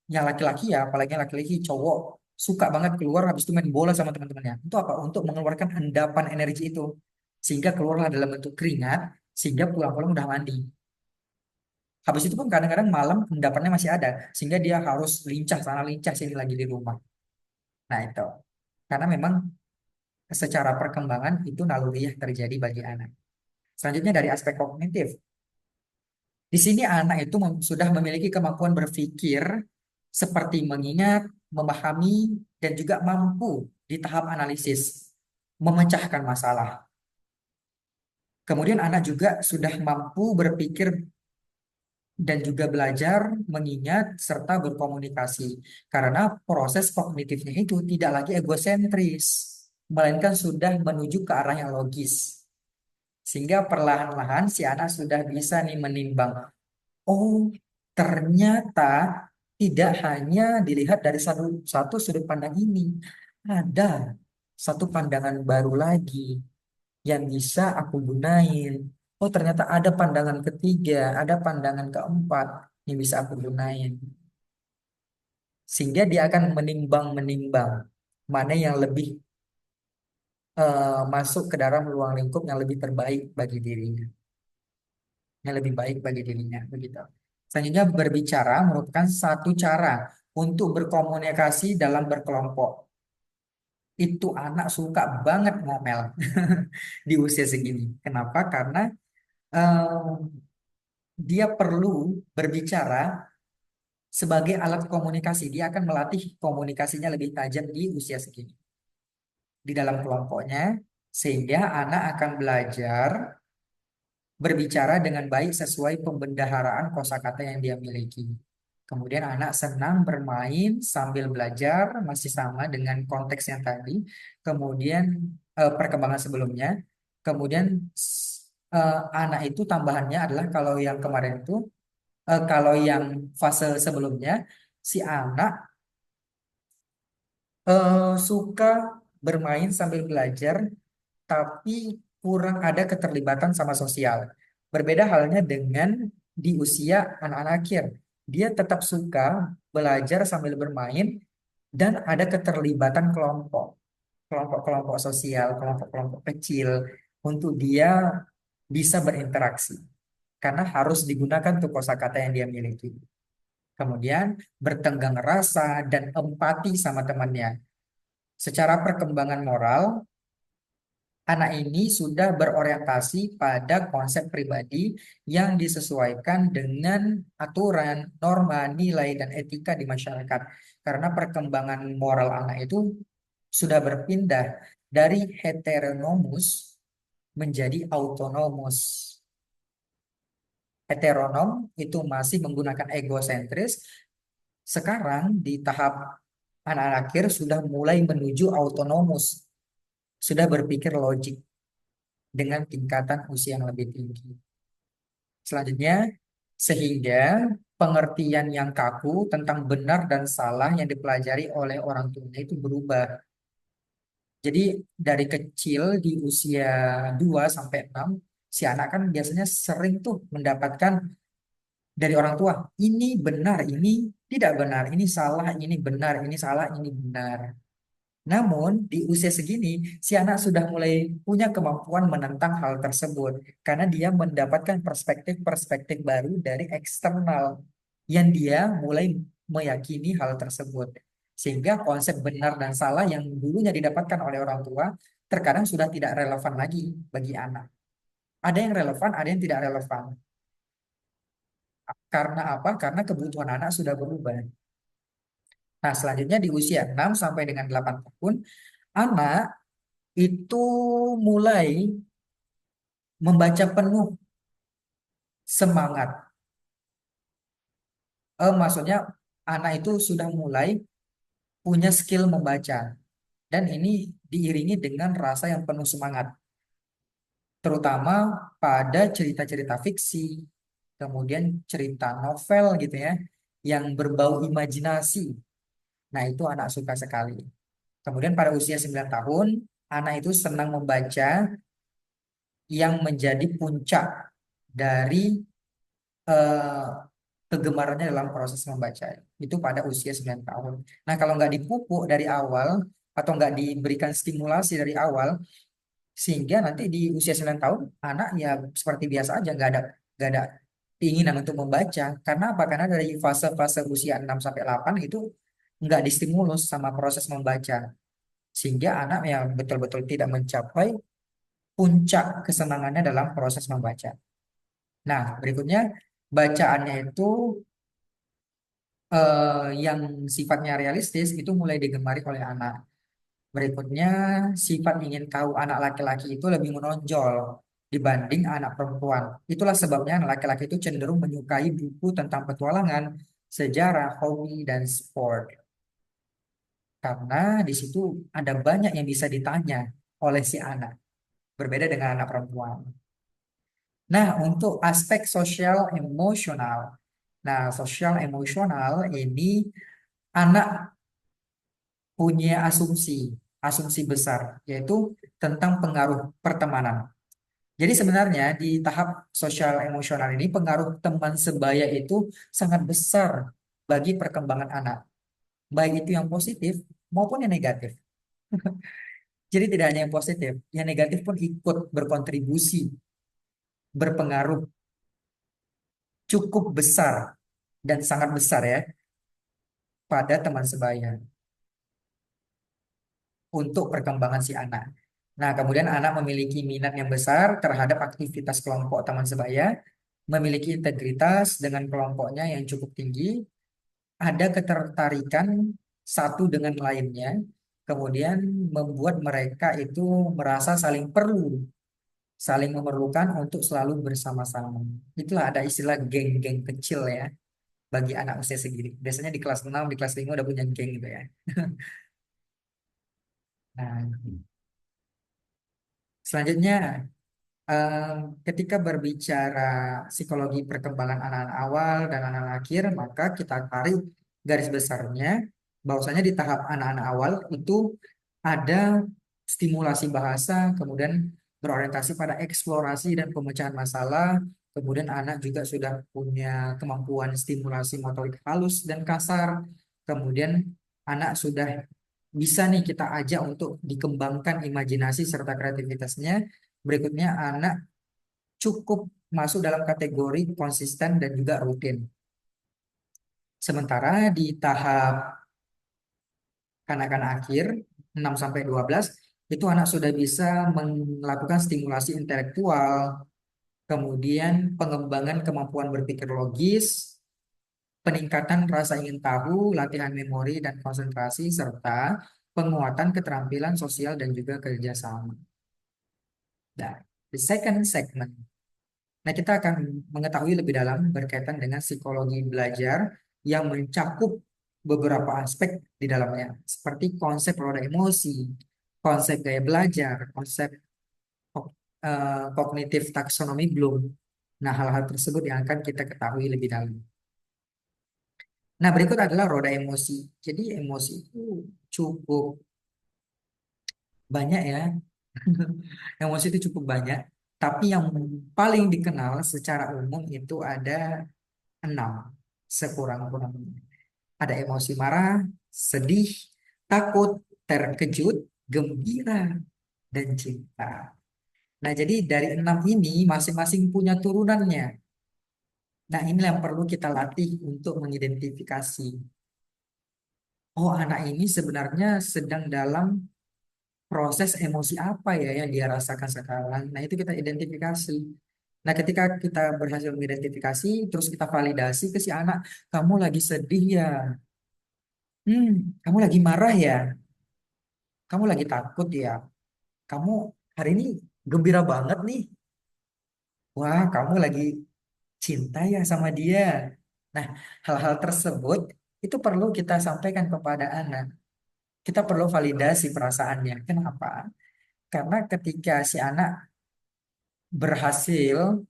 yang laki-laki ya, apalagi yang laki-laki cowok suka banget keluar habis itu main bola sama teman-temannya. Itu apa? Untuk mengeluarkan endapan energi itu. Sehingga keluarlah dalam bentuk keringat, sehingga pulang-pulang udah mandi. Habis itu pun kadang-kadang malam endapannya masih ada, sehingga dia harus lincah sana lincah sini lagi di rumah. Nah, itu. Karena memang secara perkembangan itu naluriah terjadi bagi anak. Selanjutnya dari aspek kognitif. Di sini anak itu sudah memiliki kemampuan berpikir seperti mengingat, memahami, dan juga mampu di tahap analisis, memecahkan masalah. Kemudian anak juga sudah mampu berpikir dan juga belajar, mengingat, serta berkomunikasi. Karena proses kognitifnya itu tidak lagi egosentris, melainkan sudah menuju ke arah yang logis. Sehingga perlahan-lahan si anak sudah bisa nih menimbang, oh ternyata tidak hanya dilihat dari satu sudut pandang ini. Ada satu pandangan baru lagi yang bisa aku gunain. Oh ternyata ada pandangan ketiga, ada pandangan keempat yang bisa aku gunain. Sehingga dia akan menimbang-menimbang mana yang lebih masuk ke dalam ruang lingkup yang lebih terbaik bagi dirinya. Yang lebih baik bagi dirinya begitu. Selanjutnya berbicara merupakan satu cara untuk berkomunikasi dalam berkelompok. Itu anak suka banget ngomel di usia segini. Kenapa? Karena dia perlu berbicara sebagai alat komunikasi. Dia akan melatih komunikasinya lebih tajam di usia segini di dalam kelompoknya, sehingga anak akan belajar berbicara dengan baik sesuai pembendaharaan kosakata yang dia miliki. Kemudian anak senang bermain sambil belajar, masih sama dengan konteks yang tadi. Kemudian perkembangan sebelumnya. Kemudian anak itu tambahannya adalah kalau yang kemarin itu, kalau yang fase sebelumnya, si anak Suka bermain sambil belajar, tapi kurang ada keterlibatan sama sosial. Berbeda halnya dengan di usia anak-anak akhir. Dia tetap suka belajar sambil bermain dan ada keterlibatan kelompok, kelompok-kelompok sosial, kelompok-kelompok kecil untuk dia bisa berinteraksi. Karena harus digunakan tuh kosakata yang dia miliki. Kemudian bertenggang rasa dan empati sama temannya. Secara perkembangan moral, anak ini sudah berorientasi pada konsep pribadi yang disesuaikan dengan aturan, norma, nilai, dan etika di masyarakat. Karena perkembangan moral anak itu sudah berpindah dari heteronomus menjadi autonomus. Heteronom itu masih menggunakan egosentris. Sekarang di tahap anak-anak akhir sudah mulai menuju autonomus, sudah berpikir logik dengan tingkatan usia yang lebih tinggi. Selanjutnya, sehingga pengertian yang kaku tentang benar dan salah yang dipelajari oleh orang tuanya itu berubah. Jadi dari kecil di usia 2 sampai 6, si anak kan biasanya sering tuh mendapatkan dari orang tua, ini benar, ini tidak benar, ini salah, ini benar, ini salah, ini benar. Namun, di usia segini, si anak sudah mulai punya kemampuan menentang hal tersebut karena dia mendapatkan perspektif-perspektif baru dari eksternal yang dia mulai meyakini hal tersebut. Sehingga konsep benar dan salah yang dulunya didapatkan oleh orang tua terkadang sudah tidak relevan lagi bagi anak. Ada yang relevan, ada yang tidak relevan. Karena apa? Karena kebutuhan anak sudah berubah. Nah, selanjutnya di usia 6 sampai dengan 8 tahun, anak itu mulai membaca penuh semangat. Maksudnya anak itu sudah mulai punya skill membaca dan ini diiringi dengan rasa yang penuh semangat, terutama pada cerita-cerita fiksi, kemudian cerita novel gitu ya, yang berbau imajinasi. Nah, itu anak suka sekali. Kemudian pada usia 9 tahun, anak itu senang membaca yang menjadi puncak dari eh, kegemarannya dalam proses membaca itu pada usia 9 tahun. Nah, kalau nggak dipupuk dari awal atau nggak diberikan stimulasi dari awal, sehingga nanti di usia 9 tahun anak ya seperti biasa aja nggak ada keinginan untuk membaca. Karena apa? Karena dari fase-fase usia 6 sampai 8 itu nggak distimulus sama proses membaca. Sehingga anak yang betul-betul tidak mencapai puncak kesenangannya dalam proses membaca. Nah, berikutnya bacaannya itu yang sifatnya realistis itu mulai digemari oleh anak. Berikutnya, sifat ingin tahu anak laki-laki itu lebih menonjol dibanding anak perempuan. Itulah sebabnya anak laki-laki itu cenderung menyukai buku tentang petualangan, sejarah, hobi, dan sport. Karena di situ ada banyak yang bisa ditanya oleh si anak, berbeda dengan anak perempuan. Nah, untuk aspek sosial emosional. Nah, sosial emosional ini anak punya asumsi besar, yaitu tentang pengaruh pertemanan. Jadi sebenarnya di tahap sosial emosional ini pengaruh teman sebaya itu sangat besar bagi perkembangan anak, baik itu yang positif maupun yang negatif. Jadi tidak hanya yang positif, yang negatif pun ikut berkontribusi, berpengaruh cukup besar dan sangat besar ya pada teman sebaya untuk perkembangan si anak. Nah, kemudian anak memiliki minat yang besar terhadap aktivitas kelompok teman sebaya, memiliki integritas dengan kelompoknya yang cukup tinggi, ada ketertarikan satu dengan lainnya, kemudian membuat mereka itu merasa saling perlu, saling memerlukan untuk selalu bersama-sama. Itulah ada istilah geng-geng kecil ya bagi anak usia segini. Biasanya di kelas 6, di kelas 5 udah punya geng gitu ya. Nah, selanjutnya eh, ketika berbicara psikologi perkembangan anak-anak awal dan anak-anak akhir, maka kita tarik garis besarnya. bahwasanya di tahap anak-anak awal itu ada stimulasi bahasa, kemudian berorientasi pada eksplorasi dan pemecahan masalah, kemudian anak juga sudah punya kemampuan stimulasi motorik halus dan kasar, kemudian anak sudah bisa nih kita ajak untuk dikembangkan imajinasi serta kreativitasnya. Berikutnya anak cukup masuk dalam kategori konsisten dan juga rutin. Sementara di tahap kanak-kanak akhir 6 sampai 12 itu anak sudah bisa melakukan stimulasi intelektual, kemudian pengembangan kemampuan berpikir logis, peningkatan rasa ingin tahu, latihan memori dan konsentrasi serta penguatan keterampilan sosial dan juga kerjasama. Nah, the second segment. Nah, kita akan mengetahui lebih dalam berkaitan dengan psikologi belajar yang mencakup beberapa aspek di dalamnya, seperti konsep roda emosi, konsep gaya belajar, konsep kognitif taksonomi Bloom. Nah, hal-hal tersebut yang akan kita ketahui lebih dalam. Nah, berikut adalah roda emosi. Jadi, emosi itu cukup banyak ya. Emosi itu cukup banyak. Tapi yang paling dikenal secara umum itu ada 6 sekurang-kurangnya. Ada emosi marah, sedih, takut, terkejut, gembira, dan cinta. Nah, jadi dari 6 ini masing-masing punya turunannya. Nah, ini yang perlu kita latih untuk mengidentifikasi. Oh, anak ini sebenarnya sedang dalam proses emosi apa ya yang dia rasakan sekarang. Nah, itu kita identifikasi. Nah, ketika kita berhasil mengidentifikasi, terus kita validasi ke si anak, kamu lagi sedih ya. Hmm, kamu lagi marah ya? Kamu lagi takut ya? Kamu hari ini gembira banget nih. Wah, kamu lagi cinta ya sama dia. Nah, hal-hal tersebut itu perlu kita sampaikan kepada anak. Kita perlu validasi perasaannya. Kenapa? Karena ketika si anak berhasil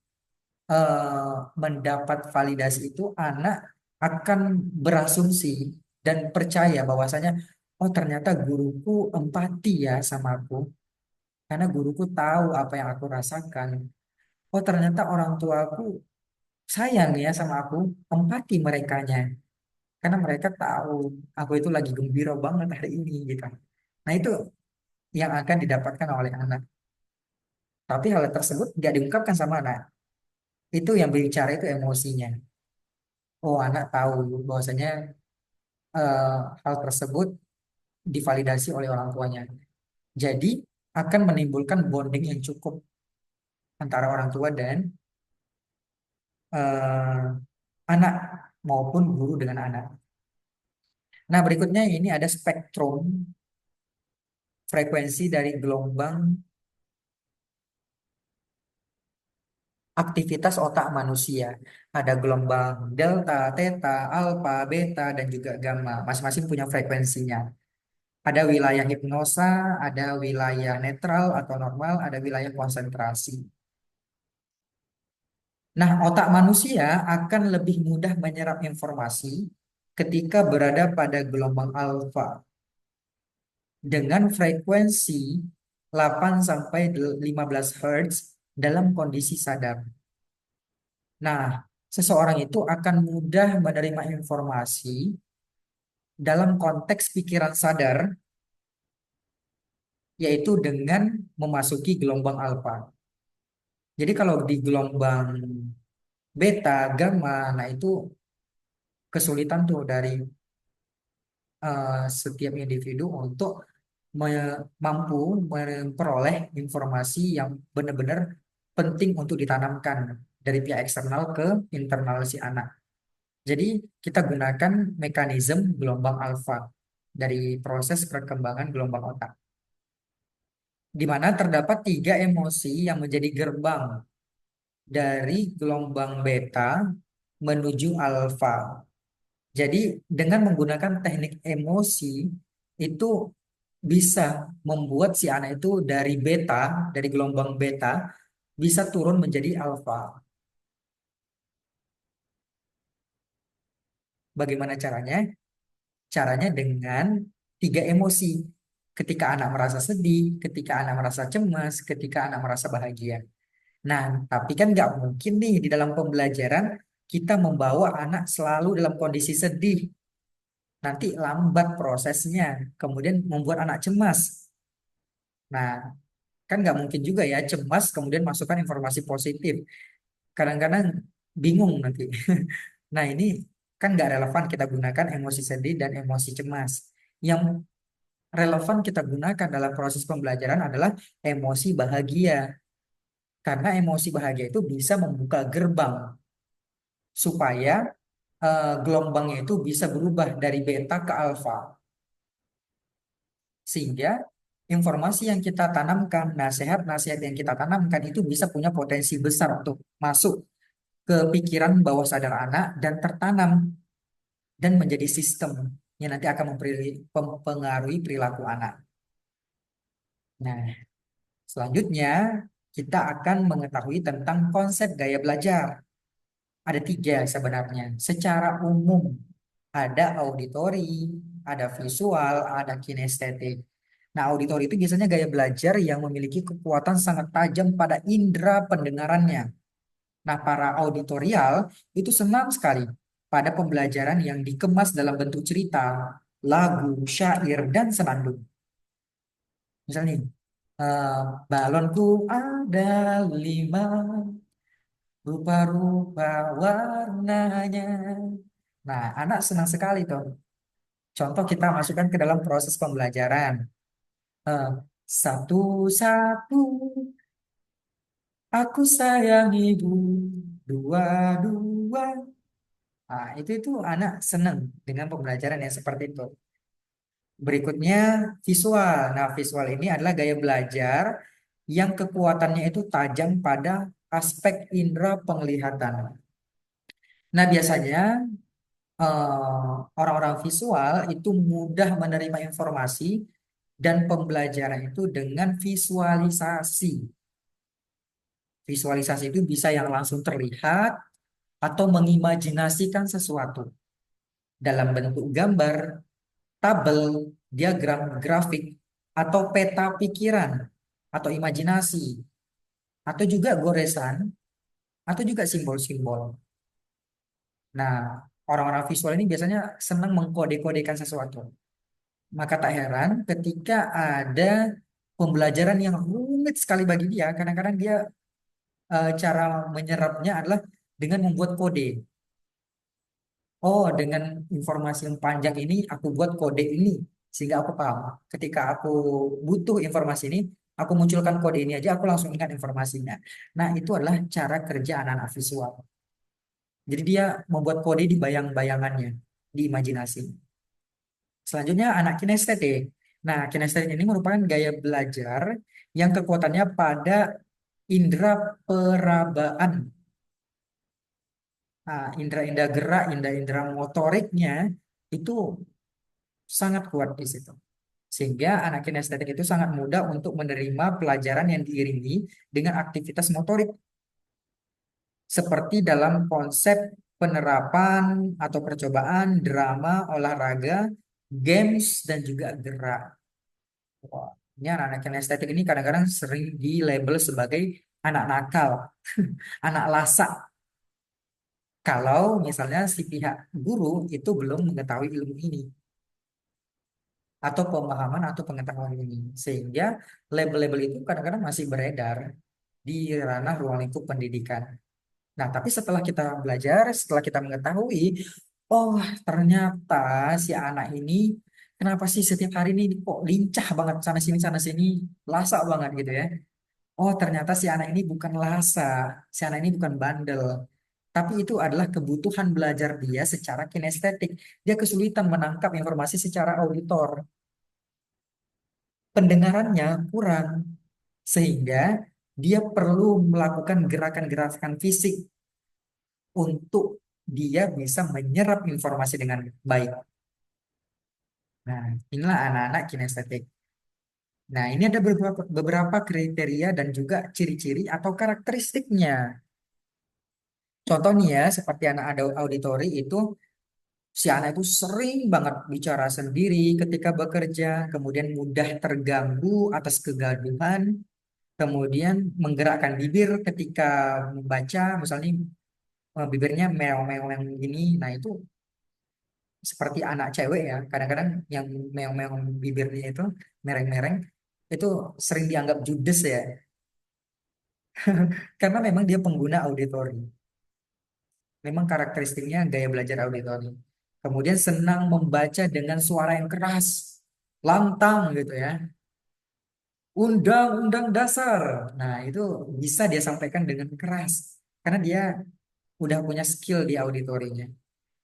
mendapat validasi itu, anak akan berasumsi dan percaya bahwasanya, oh ternyata guruku empati ya sama aku. Karena guruku tahu apa yang aku rasakan. Oh ternyata orang tuaku sayang ya sama aku, empati merekanya. Karena mereka tahu aku itu lagi gembira banget hari ini gitu. Nah itu yang akan didapatkan oleh anak. Tapi hal tersebut nggak diungkapkan sama anak. Itu yang berbicara itu emosinya. Oh anak tahu bahwasanya eh, hal tersebut divalidasi oleh orang tuanya. Jadi akan menimbulkan bonding yang cukup antara orang tua dan eh, anak maupun guru dengan anak. Nah, berikutnya ini ada spektrum frekuensi dari gelombang aktivitas otak manusia. Ada gelombang delta, theta, alpha, beta, dan juga gamma. Masing-masing punya frekuensinya. Ada wilayah hipnosa, ada wilayah netral atau normal, ada wilayah konsentrasi. Nah, otak manusia akan lebih mudah menyerap informasi ketika berada pada gelombang alfa dengan frekuensi 8 sampai 15 Hz dalam kondisi sadar. Nah, seseorang itu akan mudah menerima informasi dalam konteks pikiran sadar, yaitu dengan memasuki gelombang alfa. Jadi kalau di gelombang beta, gamma, nah itu kesulitan tuh dari setiap individu untuk mampu memperoleh informasi yang benar-benar penting untuk ditanamkan dari pihak eksternal ke internal si anak. Jadi kita gunakan mekanisme gelombang alfa dari proses perkembangan gelombang otak, di mana terdapat 3 emosi yang menjadi gerbang dari gelombang beta menuju alfa. Jadi dengan menggunakan teknik emosi itu bisa membuat si anak itu dari beta, dari gelombang beta bisa turun menjadi alfa. Bagaimana caranya? Caranya dengan tiga emosi. Ketika anak merasa sedih, ketika anak merasa cemas, ketika anak merasa bahagia. Nah, tapi kan nggak mungkin nih di dalam pembelajaran kita membawa anak selalu dalam kondisi sedih. Nanti lambat prosesnya, kemudian membuat anak cemas. Nah, kan nggak mungkin juga ya cemas kemudian masukkan informasi positif. Kadang-kadang bingung nanti. Nah, ini kan nggak relevan kita gunakan emosi sedih dan emosi cemas. Yang relevan kita gunakan dalam proses pembelajaran adalah emosi bahagia. Karena emosi bahagia itu bisa membuka gerbang supaya gelombangnya itu bisa berubah dari beta ke alfa. Sehingga informasi yang kita tanamkan, nasihat-nasihat yang kita tanamkan itu bisa punya potensi besar untuk masuk ke pikiran bawah sadar anak dan tertanam dan menjadi sistem yang nanti akan mempengaruhi perilaku anak. Nah, selanjutnya kita akan mengetahui tentang konsep gaya belajar. Ada tiga sebenarnya. Secara umum, ada auditori, ada visual, ada kinestetik. Nah, auditori itu biasanya gaya belajar yang memiliki kekuatan sangat tajam pada indera pendengarannya. Nah, para auditorial itu senang sekali pada pembelajaran yang dikemas dalam bentuk cerita, lagu, syair, dan senandung. Misalnya, nih, eh, balonku ada 5, rupa-rupa warnanya. Nah, anak senang sekali tuh. Contoh kita masukkan ke dalam proses pembelajaran. Eh, Satu-satu, aku sayang ibu. Dua-dua. Nah, itu anak senang dengan pembelajaran yang seperti itu. Berikutnya visual. Nah, visual ini adalah gaya belajar yang kekuatannya itu tajam pada aspek indera penglihatan. Nah, biasanya orang-orang visual itu mudah menerima informasi dan pembelajaran itu dengan visualisasi. Visualisasi itu bisa yang langsung terlihat atau mengimajinasikan sesuatu dalam bentuk gambar, tabel, diagram, grafik, atau peta pikiran, atau imajinasi, atau juga goresan, atau juga simbol-simbol. Nah, orang-orang visual ini biasanya senang mengkode-kodekan sesuatu. Maka tak heran ketika ada pembelajaran yang rumit sekali bagi dia, kadang-kadang dia cara menyerapnya adalah dengan membuat kode. Oh, dengan informasi yang panjang ini, aku buat kode ini sehingga aku paham. Ketika aku butuh informasi ini, aku munculkan kode ini aja, aku langsung ingat informasinya. Nah, itu adalah cara kerja anak-anak visual. Jadi dia membuat kode di bayang-bayangannya, di imajinasi. Selanjutnya anak kinestetik. Nah, kinestetik ini merupakan gaya belajar yang kekuatannya pada indera perabaan. Nah, indera-indera gerak, indera-indera motoriknya itu sangat kuat di situ. Sehingga anak kinestetik itu sangat mudah untuk menerima pelajaran yang diiringi dengan aktivitas motorik. Seperti dalam konsep penerapan atau percobaan, drama, olahraga, games, dan juga gerak. Wah, ini anak-anak kinestetik ini kadang-kadang sering di-label sebagai anak nakal, anak lasak. Kalau misalnya si pihak guru itu belum mengetahui ilmu ini atau pemahaman atau pengetahuan ini, sehingga label-label itu kadang-kadang masih beredar di ranah ruang lingkup pendidikan. Nah, tapi setelah kita belajar, setelah kita mengetahui, oh ternyata si anak ini kenapa sih setiap hari ini kok lincah banget sana sini, lasak banget gitu ya. Oh, ternyata si anak ini bukan lasa, si anak ini bukan bandel. Tapi itu adalah kebutuhan belajar dia secara kinestetik. Dia kesulitan menangkap informasi secara auditor. Pendengarannya kurang. Sehingga dia perlu melakukan gerakan-gerakan fisik untuk dia bisa menyerap informasi dengan baik. Nah, inilah anak-anak kinestetik. Nah, ini ada beberapa kriteria dan juga ciri-ciri atau karakteristiknya. Contoh nih ya, seperti anak ada auditori itu Si anak itu sering banget bicara sendiri ketika bekerja, kemudian mudah terganggu atas kegaduhan, kemudian menggerakkan bibir ketika membaca, misalnya bibirnya meong-meong gini. Nah, itu seperti anak cewek ya. Kadang-kadang yang meong-meong bibirnya itu mereng-mereng itu sering dianggap judes ya, karena memang dia pengguna auditori. Memang karakteristiknya gaya belajar auditori. Kemudian senang membaca dengan suara yang keras, lantang gitu ya. Undang-undang dasar. Nah, itu bisa dia sampaikan dengan keras karena dia udah punya skill di auditorinya.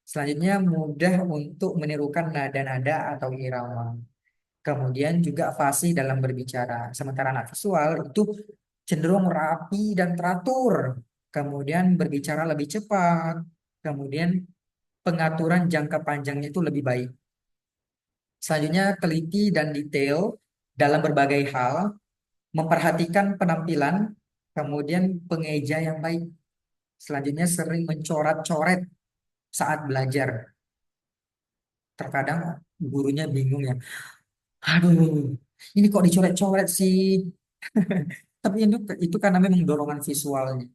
Selanjutnya mudah untuk menirukan nada-nada atau irama. Kemudian juga fasih dalam berbicara. Sementara anak visual itu cenderung rapi dan teratur. Kemudian berbicara lebih cepat. Kemudian pengaturan jangka panjangnya itu lebih baik. Selanjutnya teliti dan detail dalam berbagai hal, memperhatikan penampilan, kemudian pengeja yang baik. Selanjutnya sering mencoret-coret saat belajar. Terkadang gurunya bingung ya. Aduh, ini kok dicoret-coret sih? Tapi itu karena memang dorongan visualnya.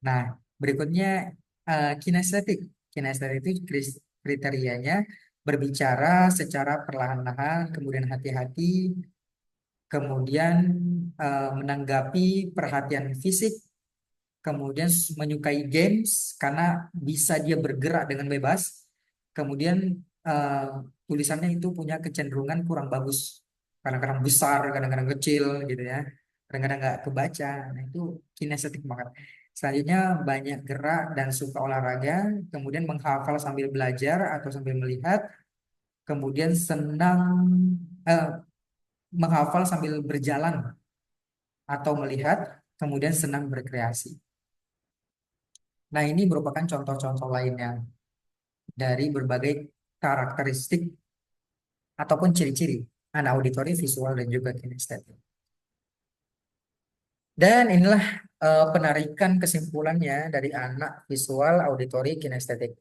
Nah, berikutnya kinestetik. Kinestetik itu kriterianya berbicara secara perlahan-lahan, kemudian hati-hati, kemudian menanggapi perhatian fisik, kemudian menyukai games karena bisa dia bergerak dengan bebas, kemudian eh, tulisannya itu punya kecenderungan kurang bagus, kadang-kadang besar, kadang-kadang kecil gitu ya, kadang-kadang nggak kebaca. Nah, itu kinestetik banget. Selanjutnya banyak gerak dan suka olahraga, kemudian menghafal sambil belajar atau sambil melihat, kemudian senang eh, menghafal sambil berjalan atau melihat, kemudian senang berkreasi. Nah, ini merupakan contoh-contoh lainnya dari berbagai karakteristik ataupun ciri-ciri anak auditori, visual, dan juga kinestetik. Dan inilah penarikan kesimpulannya dari anak visual, auditori, kinestetik.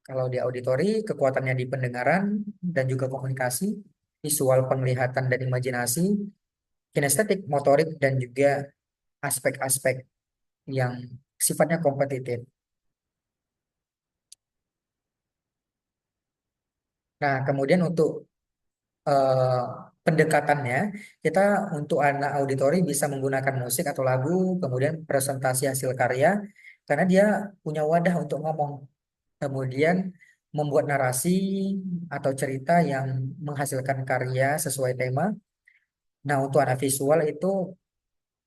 Kalau di auditori, kekuatannya di pendengaran dan juga komunikasi, visual penglihatan dan imajinasi, kinestetik motorik dan juga aspek-aspek yang sifatnya kompetitif. Nah, kemudian untuk eh, pendekatannya, kita untuk anak auditori bisa menggunakan musik atau lagu, kemudian presentasi hasil karya, karena dia punya wadah untuk ngomong. Kemudian membuat narasi atau cerita yang menghasilkan karya sesuai tema. Nah, untuk anak visual itu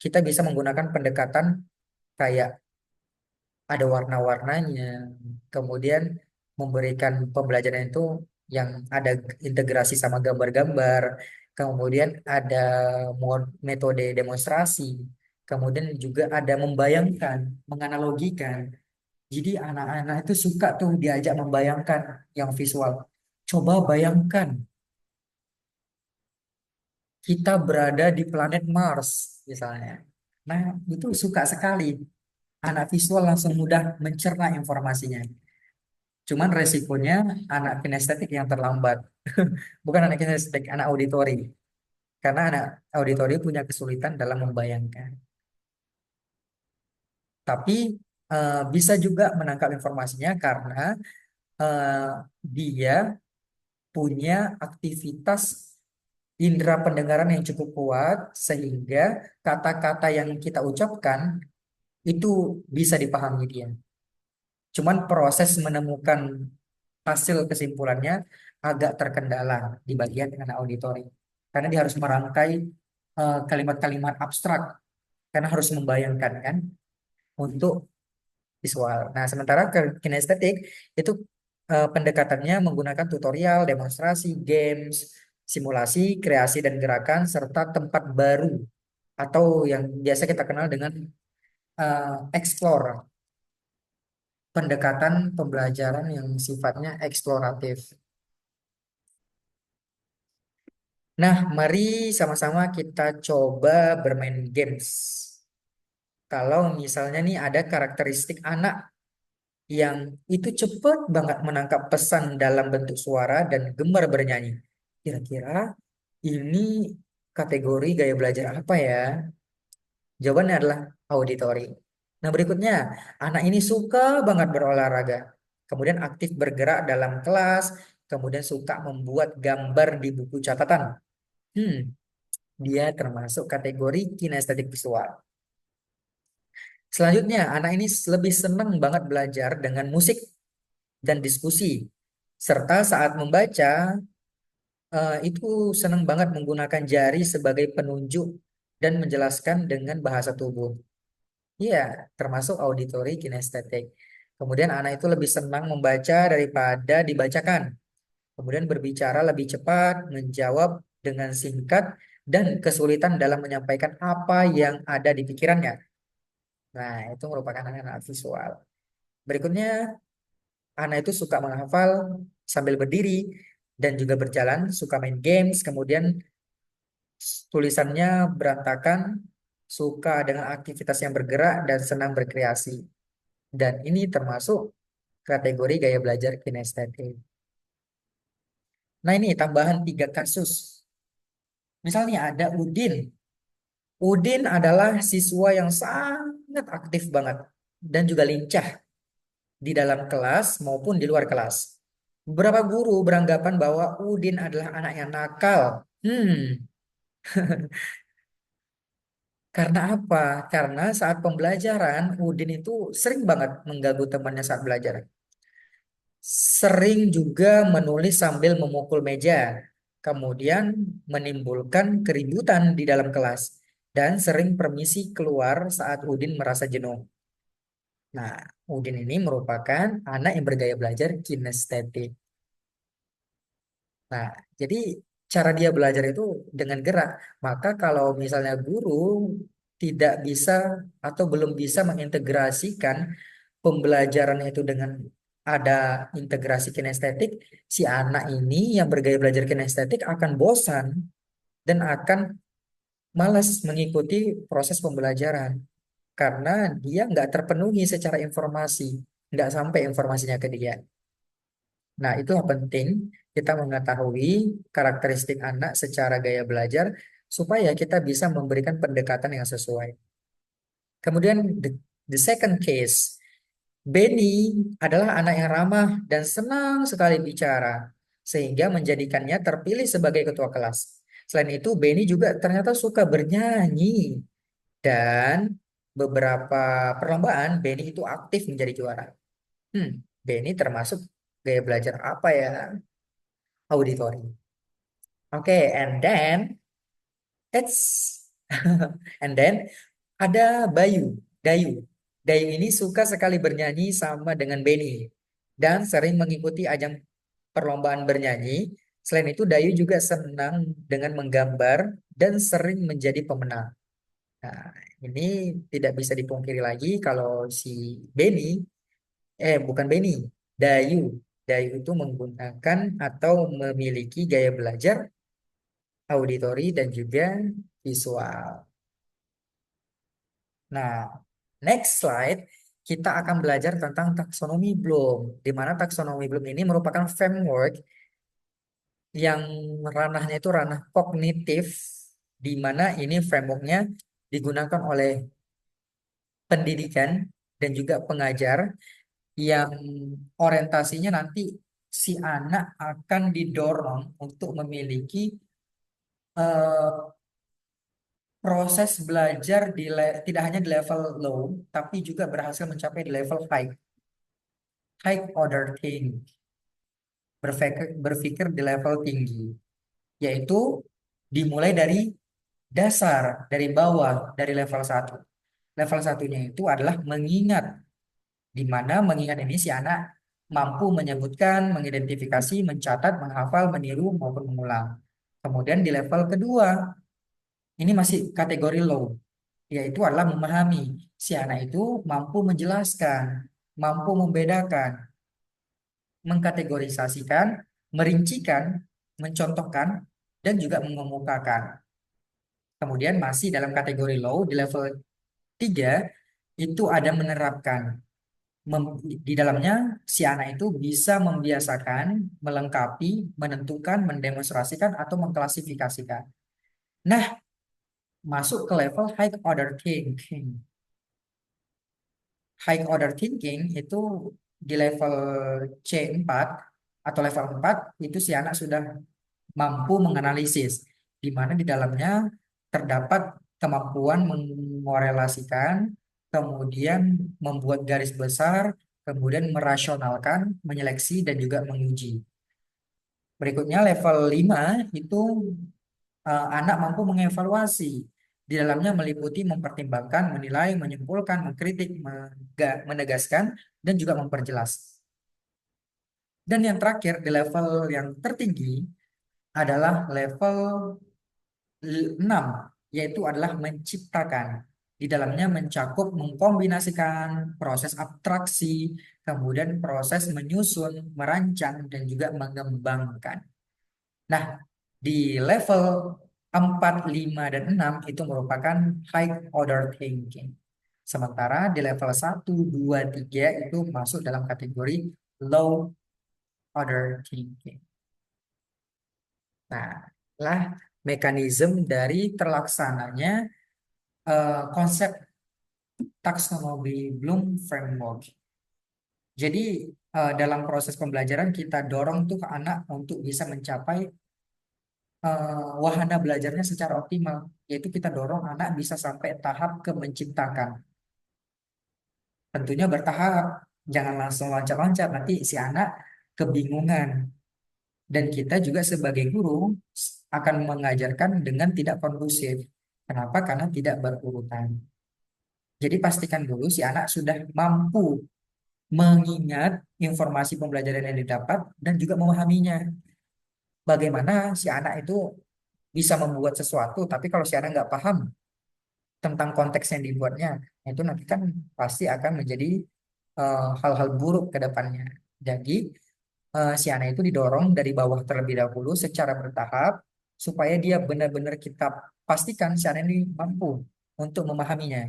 kita bisa menggunakan pendekatan kayak ada warna-warnanya, kemudian memberikan pembelajaran itu yang ada integrasi sama gambar-gambar, kemudian ada metode demonstrasi, kemudian juga ada membayangkan, menganalogikan. Jadi anak-anak itu suka tuh diajak membayangkan yang visual. Coba bayangkan kita berada di planet Mars misalnya. Nah, itu suka sekali. Anak visual langsung mudah mencerna informasinya. Cuman resikonya anak kinestetik yang terlambat. Bukan anak kinestetik, anak auditori. Karena anak auditori punya kesulitan dalam membayangkan. Tapi bisa juga menangkap informasinya karena eh, dia punya aktivitas indera pendengaran yang cukup kuat sehingga kata-kata yang kita ucapkan itu bisa dipahami dia. Cuman proses menemukan hasil kesimpulannya agak terkendala di bagian dengan auditori. Karena dia harus merangkai kalimat-kalimat abstrak karena harus membayangkan kan untuk visual. Nah, sementara ke kinestetik itu pendekatannya menggunakan tutorial, demonstrasi, games, simulasi, kreasi dan gerakan serta tempat baru atau yang biasa kita kenal dengan explore, pendekatan pembelajaran yang sifatnya eksploratif. Nah, mari sama-sama kita coba bermain games. Kalau misalnya nih ada karakteristik anak yang itu cepat banget menangkap pesan dalam bentuk suara dan gemar bernyanyi. Kira-kira ini kategori gaya belajar apa ya? Jawabannya adalah auditory. Nah, berikutnya, anak ini suka banget berolahraga, kemudian aktif bergerak dalam kelas, kemudian suka membuat gambar di buku catatan. Hmm, dia termasuk kategori kinestetik visual. Selanjutnya, anak ini lebih senang banget belajar dengan musik dan diskusi. Serta saat membaca, itu senang banget menggunakan jari sebagai penunjuk dan menjelaskan dengan bahasa tubuh. Iya, termasuk auditory kinestetik. Kemudian anak itu lebih senang membaca daripada dibacakan. Kemudian berbicara lebih cepat, menjawab dengan singkat, dan kesulitan dalam menyampaikan apa yang ada di pikirannya. Nah, itu merupakan anak-anak visual. Berikutnya, anak itu suka menghafal sambil berdiri dan juga berjalan, suka main games, kemudian tulisannya berantakan, suka dengan aktivitas yang bergerak dan senang berkreasi. Dan ini termasuk kategori gaya belajar kinestetik. Nah, ini tambahan 3 kasus. Misalnya ada Udin. Udin adalah siswa yang sangat aktif banget dan juga lincah di dalam kelas maupun di luar kelas. Beberapa guru beranggapan bahwa Udin adalah anak yang nakal. Hmm, karena apa? Karena saat pembelajaran, Udin itu sering banget mengganggu temannya saat belajar. Sering juga menulis sambil memukul meja, kemudian menimbulkan keributan di dalam kelas, dan sering permisi keluar saat Udin merasa jenuh. Nah, Udin ini merupakan anak yang bergaya belajar kinestetik. Nah, jadi cara dia belajar itu dengan gerak. Maka kalau misalnya guru tidak bisa atau belum bisa mengintegrasikan pembelajaran itu dengan ada integrasi kinestetik, si anak ini yang bergaya belajar kinestetik akan bosan dan akan malas mengikuti proses pembelajaran karena dia nggak terpenuhi secara informasi, nggak sampai informasinya ke dia. Nah, itulah penting kita mengetahui karakteristik anak secara gaya belajar supaya kita bisa memberikan pendekatan yang sesuai. Kemudian the second case, Benny adalah anak yang ramah dan senang sekali bicara, sehingga menjadikannya terpilih sebagai ketua kelas. Selain itu, Benny juga ternyata suka bernyanyi dan beberapa perlombaan Benny itu aktif menjadi juara. Benny termasuk gaya belajar apa ya? Auditori. Oke, and then it's and then ada Bayu, Dayu. Dayu ini suka sekali bernyanyi sama dengan Benny dan sering mengikuti ajang perlombaan bernyanyi. Selain itu, Dayu juga senang dengan menggambar dan sering menjadi pemenang. Nah, ini tidak bisa dipungkiri lagi kalau si Benny, bukan Benny, Dayu. Dayu itu menggunakan atau memiliki gaya belajar auditori dan juga visual. Nah, next slide kita akan belajar tentang taksonomi Bloom, di mana taksonomi Bloom ini merupakan framework yang ranahnya itu ranah kognitif, di mana ini frameworknya digunakan oleh pendidikan dan juga pengajar yang orientasinya nanti si anak akan didorong untuk memiliki eh, proses belajar tidak hanya di level low, tapi juga berhasil mencapai di level high order thing, berpikir di level tinggi, yaitu dimulai dari dasar, dari bawah, dari level satu. Level satunya itu adalah mengingat, di mana mengingat ini si anak mampu menyebutkan, mengidentifikasi, mencatat, menghafal, meniru, maupun mengulang. Kemudian di level kedua, ini masih kategori low, yaitu adalah memahami. Si anak itu mampu menjelaskan, mampu membedakan, mengkategorisasikan, merincikan, mencontohkan, dan juga mengemukakan. Kemudian masih dalam kategori low, di level 3 itu ada menerapkan. di dalamnya si anak itu bisa membiasakan, melengkapi, menentukan, mendemonstrasikan atau mengklasifikasikan. Nah, masuk ke level high order thinking. High order thinking itu di level C4 atau level 4 itu si anak sudah mampu menganalisis, di mana di dalamnya terdapat kemampuan mengorelasikan, kemudian membuat garis besar, kemudian merasionalkan, menyeleksi, dan juga menguji. Berikutnya level 5 itu anak mampu mengevaluasi. Di dalamnya meliputi mempertimbangkan, menilai, menyimpulkan, mengkritik, menegaskan, dan juga memperjelas. Dan yang terakhir di level yang tertinggi adalah level 6, yaitu adalah menciptakan. Di dalamnya mencakup mengkombinasikan proses abstraksi, kemudian proses menyusun, merancang, dan juga mengembangkan. Nah, di level 4, 5, dan 6 itu merupakan high order thinking. Sementara di level 1, 2, 3 itu masuk dalam kategori low order thinking. Nah, lah mekanisme dari terlaksananya konsep taksonomi Bloom Framework. Jadi dalam proses pembelajaran kita dorong tuh anak untuk bisa mencapai wahana belajarnya secara optimal, yaitu kita dorong anak bisa sampai tahap ke menciptakan. Tentunya bertahap, jangan langsung loncat-loncat, nanti si anak kebingungan. Dan kita juga sebagai guru akan mengajarkan dengan tidak kondusif. Kenapa? Karena tidak berurutan. Jadi pastikan dulu si anak sudah mampu mengingat informasi pembelajaran yang didapat dan juga memahaminya. Bagaimana si anak itu bisa membuat sesuatu, tapi kalau si anak nggak paham tentang konteks yang dibuatnya, itu nanti kan pasti akan menjadi hal-hal buruk ke depannya. Jadi si anak itu didorong dari bawah terlebih dahulu secara bertahap supaya dia benar-benar kita pastikan si anak ini mampu untuk memahaminya.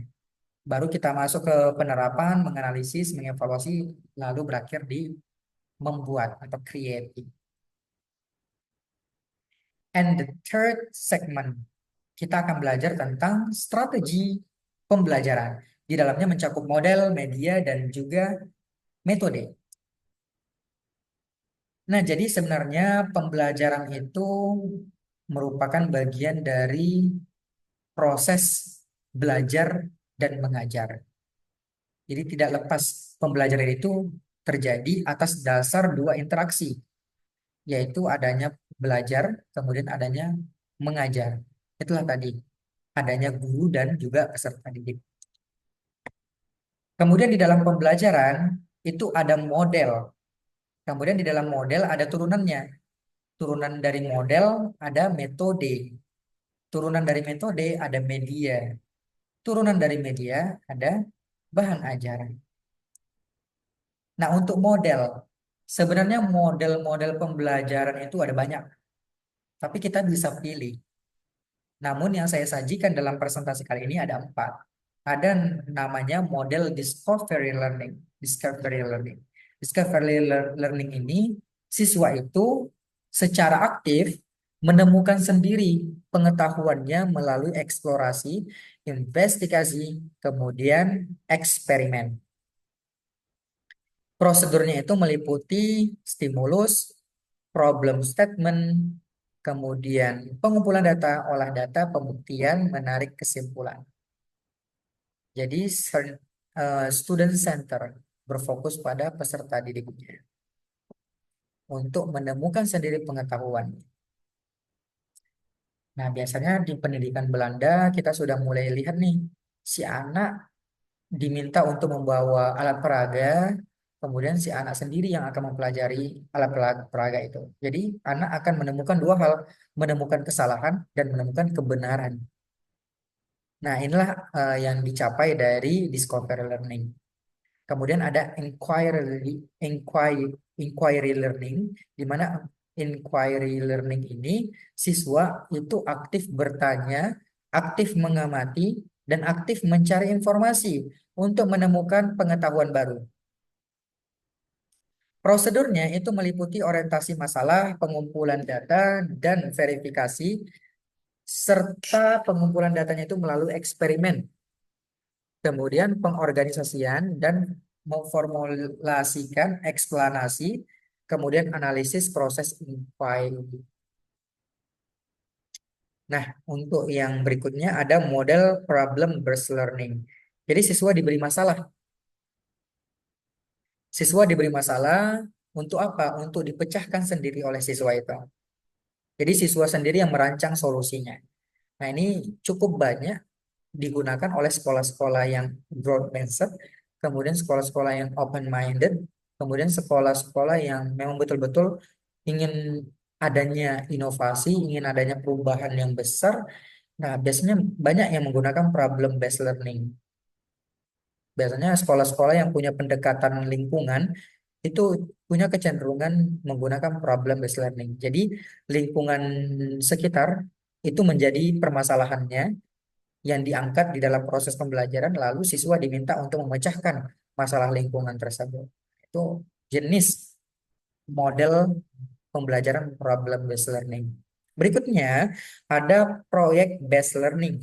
Baru kita masuk ke penerapan, menganalisis, mengevaluasi, lalu berakhir di membuat atau creating. And the third segment, kita akan belajar tentang strategi pembelajaran. Di dalamnya mencakup model, media, dan juga metode. Nah, jadi sebenarnya pembelajaran itu merupakan bagian dari proses belajar dan mengajar. Jadi tidak lepas pembelajaran itu terjadi atas dasar dua interaksi, yaitu adanya belajar, kemudian adanya mengajar. Itulah tadi, adanya guru dan juga peserta didik. Kemudian di dalam pembelajaran itu ada model. Kemudian di dalam model ada turunannya. Turunan dari model ada metode. Turunan dari metode ada media. Turunan dari media ada bahan ajaran. Nah, untuk model, sebenarnya model-model pembelajaran itu ada banyak, tapi kita bisa pilih. Namun yang saya sajikan dalam presentasi kali ini ada 4. Ada namanya model discovery learning. Discovery learning. Discovery learning ini siswa itu secara aktif menemukan sendiri pengetahuannya melalui eksplorasi, investigasi, kemudian eksperimen. Prosedurnya itu meliputi stimulus, problem statement, kemudian pengumpulan data, olah data, pembuktian, menarik kesimpulan. Jadi student center berfokus pada peserta didiknya untuk menemukan sendiri pengetahuan. Nah, biasanya di pendidikan Belanda kita sudah mulai lihat nih si anak diminta untuk membawa alat peraga, kemudian si anak sendiri yang akan mempelajari alat peraga itu. Jadi anak akan menemukan dua hal, menemukan kesalahan dan menemukan kebenaran. Nah, inilah yang dicapai dari discovery learning. Kemudian ada inquiry, inquiry learning, di mana inquiry learning ini siswa itu aktif bertanya, aktif mengamati, dan aktif mencari informasi untuk menemukan pengetahuan baru. Prosedurnya itu meliputi orientasi masalah, pengumpulan data, dan verifikasi, serta pengumpulan datanya itu melalui eksperimen. Kemudian pengorganisasian dan memformulasikan eksplanasi, kemudian analisis proses inquiry. Nah, untuk yang berikutnya ada model problem based learning. Jadi siswa diberi masalah. Siswa diberi masalah untuk apa? Untuk dipecahkan sendiri oleh siswa itu. Jadi siswa sendiri yang merancang solusinya. Nah, ini cukup banyak digunakan oleh sekolah-sekolah yang growth mindset, kemudian sekolah-sekolah yang open minded, kemudian sekolah-sekolah yang memang betul-betul ingin adanya inovasi, ingin adanya perubahan yang besar. Nah, biasanya banyak yang menggunakan problem based learning. Biasanya sekolah-sekolah yang punya pendekatan lingkungan itu punya kecenderungan menggunakan problem based learning. Jadi, lingkungan sekitar itu menjadi permasalahannya yang diangkat di dalam proses pembelajaran, lalu siswa diminta untuk memecahkan masalah lingkungan tersebut. Itu jenis model pembelajaran problem based learning. Berikutnya ada proyek based learning.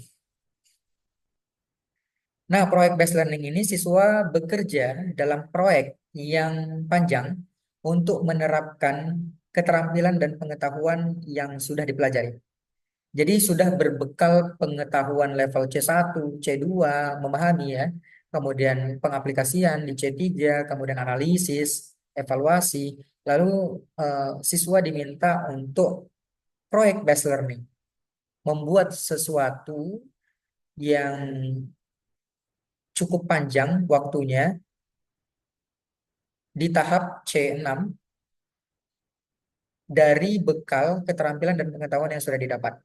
Nah, proyek based learning ini siswa bekerja dalam proyek yang panjang untuk menerapkan keterampilan dan pengetahuan yang sudah dipelajari. Jadi sudah berbekal pengetahuan level C1, C2, memahami ya, kemudian pengaplikasian di C3, kemudian analisis, evaluasi, lalu siswa diminta untuk proyek based learning, membuat sesuatu yang cukup panjang waktunya di tahap C6 dari bekal keterampilan dan pengetahuan yang sudah didapat.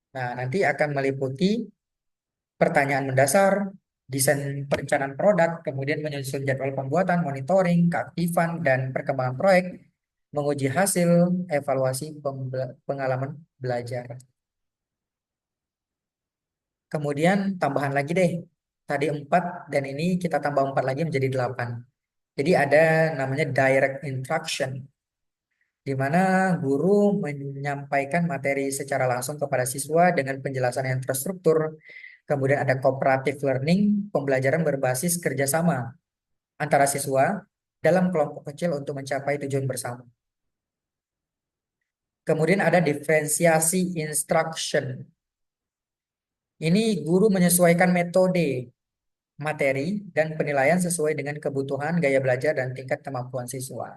Nah, nanti akan meliputi pertanyaan mendasar, desain perencanaan produk, kemudian menyusun jadwal pembuatan, monitoring, keaktifan, dan perkembangan proyek, menguji hasil, evaluasi pengalaman belajar. Kemudian tambahan lagi deh, tadi 4 dan ini kita tambah 4 lagi menjadi 8. Jadi ada namanya direct instruction, di mana guru menyampaikan materi secara langsung kepada siswa dengan penjelasan yang terstruktur. Kemudian ada cooperative learning, pembelajaran berbasis kerjasama antara siswa dalam kelompok kecil untuk mencapai tujuan bersama. Kemudian ada diferensiasi instruction. Ini guru menyesuaikan metode, materi, dan penilaian sesuai dengan kebutuhan, gaya belajar, dan tingkat kemampuan siswa.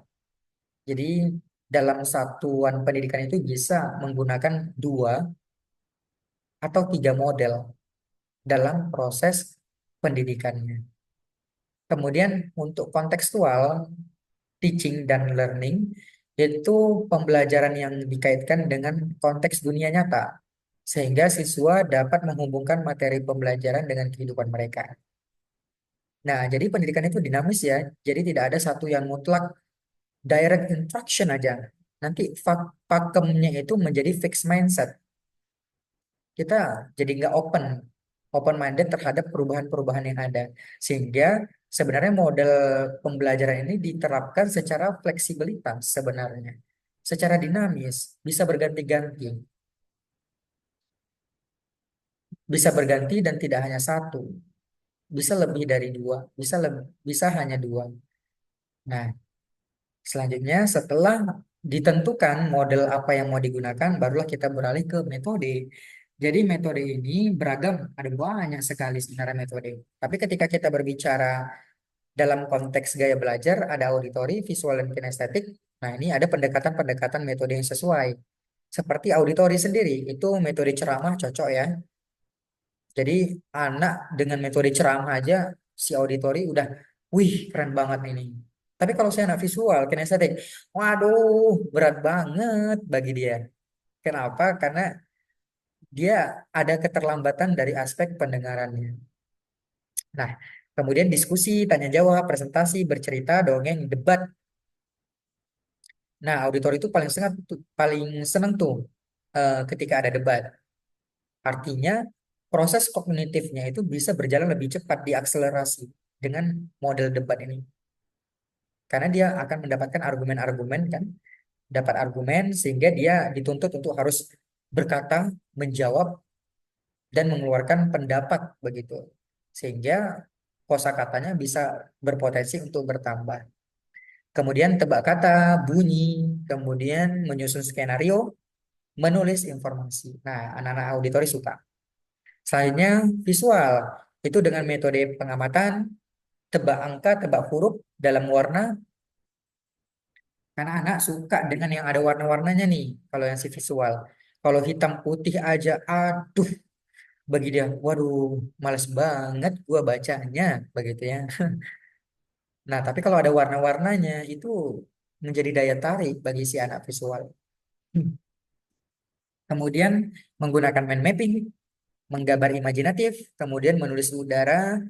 Jadi dalam satuan pendidikan itu bisa menggunakan 2 atau 3 model dalam proses pendidikannya. Kemudian untuk kontekstual, teaching dan learning, yaitu pembelajaran yang dikaitkan dengan konteks dunia nyata, sehingga siswa dapat menghubungkan materi pembelajaran dengan kehidupan mereka. Nah, jadi pendidikan itu dinamis ya, jadi tidak ada satu yang mutlak direct instruction aja. Nanti pakemnya itu menjadi fixed mindset. Kita jadi nggak open minded terhadap perubahan-perubahan yang ada. Sehingga sebenarnya model pembelajaran ini diterapkan secara fleksibilitas sebenarnya. Secara dinamis, bisa berganti-ganti. Bisa berganti dan tidak hanya satu. Bisa lebih dari 2, bisa hanya 2. Nah, selanjutnya setelah ditentukan model apa yang mau digunakan, barulah kita beralih ke metode. Jadi metode ini beragam, ada banyak sekali sebenarnya metode. Tapi ketika kita berbicara dalam konteks gaya belajar, ada auditori, visual, dan kinestetik. Nah, ini ada pendekatan-pendekatan metode yang sesuai. Seperti auditori sendiri, itu metode ceramah cocok ya. Jadi anak dengan metode ceramah aja, si auditori udah, wih keren banget ini. Tapi kalau saya anak visual, kinestetik, waduh berat banget bagi dia. Kenapa? Karena dia ada keterlambatan dari aspek pendengarannya. Nah, kemudian diskusi, tanya jawab, presentasi, bercerita, dongeng, debat. Nah, auditor itu paling seneng tuh ketika ada debat. Artinya proses kognitifnya itu bisa berjalan lebih cepat, diakselerasi dengan model debat ini. karena dia akan mendapatkan argumen-argumen kan, dapat argumen sehingga dia dituntut untuk harus berkata, menjawab dan mengeluarkan pendapat begitu. Sehingga kosakatanya bisa berpotensi untuk bertambah. Kemudian tebak kata, bunyi, kemudian menyusun skenario, menulis informasi. Nah, anak-anak auditori suka. Selanjutnya visual. Itu dengan metode pengamatan, tebak angka, tebak huruf dalam warna. Karena anak suka dengan yang ada warna-warnanya nih, kalau yang si visual. Kalau hitam putih aja, aduh, bagi dia, waduh, males banget gua bacanya, begitu ya. Nah, tapi kalau ada warna-warnanya, itu menjadi daya tarik bagi si anak visual. Kemudian menggunakan mind mapping, menggambar imajinatif, kemudian menulis udara,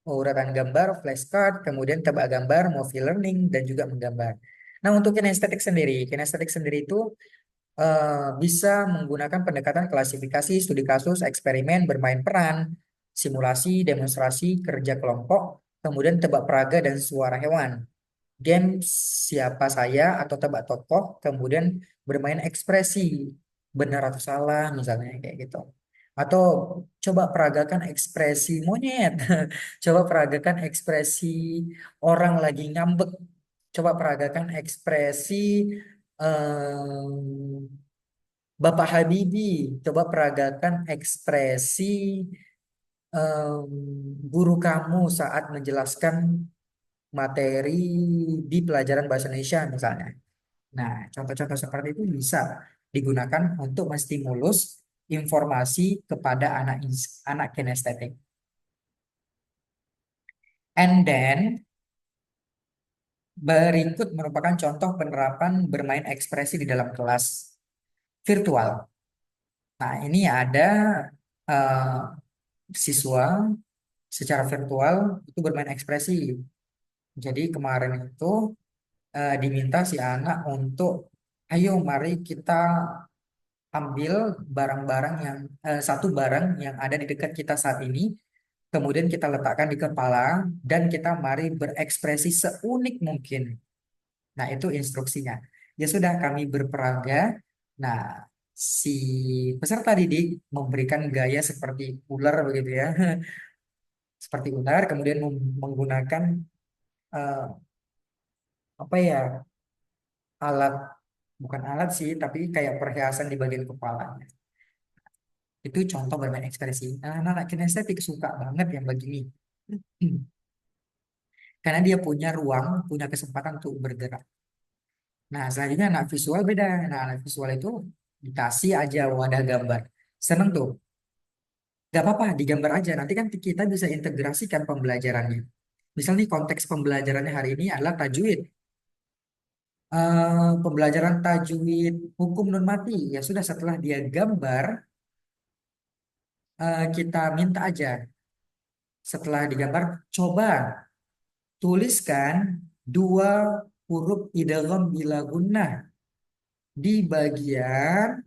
uratan gambar, flashcard, kemudian tebak gambar, movie learning, dan juga menggambar. Nah, untuk kinestetik sendiri itu bisa menggunakan pendekatan klasifikasi, studi kasus, eksperimen, bermain peran, simulasi, demonstrasi, kerja kelompok, kemudian tebak peraga dan suara hewan. Game siapa saya atau tebak tokoh, kemudian bermain ekspresi, benar atau salah misalnya kayak gitu. Atau coba peragakan ekspresi monyet, coba peragakan ekspresi orang lagi ngambek, coba peragakan ekspresi Bapak Habibie, coba peragakan ekspresi em, guru kamu saat menjelaskan materi di pelajaran bahasa Indonesia misalnya. Nah, contoh-contoh seperti itu bisa digunakan untuk menstimulus informasi kepada anak kinestetik. And then berikut merupakan contoh penerapan bermain ekspresi di dalam kelas virtual. Nah, ini ada eh, siswa secara virtual itu bermain ekspresi. Jadi kemarin itu diminta si anak untuk, ayo mari kita ambil barang-barang yang satu barang yang ada di dekat kita saat ini, kemudian kita letakkan di kepala dan kita mari berekspresi seunik mungkin. Nah, itu instruksinya. Ya sudah, kami berperaga. Nah, si peserta didik memberikan gaya seperti ular begitu ya, seperti ular, kemudian menggunakan eh, apa ya, alat, bukan alat sih, tapi kayak perhiasan di bagian kepalanya. Itu contoh bermain ekspresi. Nah, anak-anak kinestetik suka banget yang begini. Karena dia punya ruang, punya kesempatan untuk bergerak. Nah, selanjutnya anak visual beda. Nah, anak visual itu dikasih aja wadah gambar. Seneng tuh. Gak apa-apa, digambar aja. Nanti kan kita bisa integrasikan pembelajarannya. Misal nih konteks pembelajarannya hari ini adalah tajwid. Pembelajaran tajwid hukum non mati. Ya sudah, setelah dia gambar, kita minta aja. Setelah digambar, coba tuliskan dua huruf idgham bila gunnah di bagian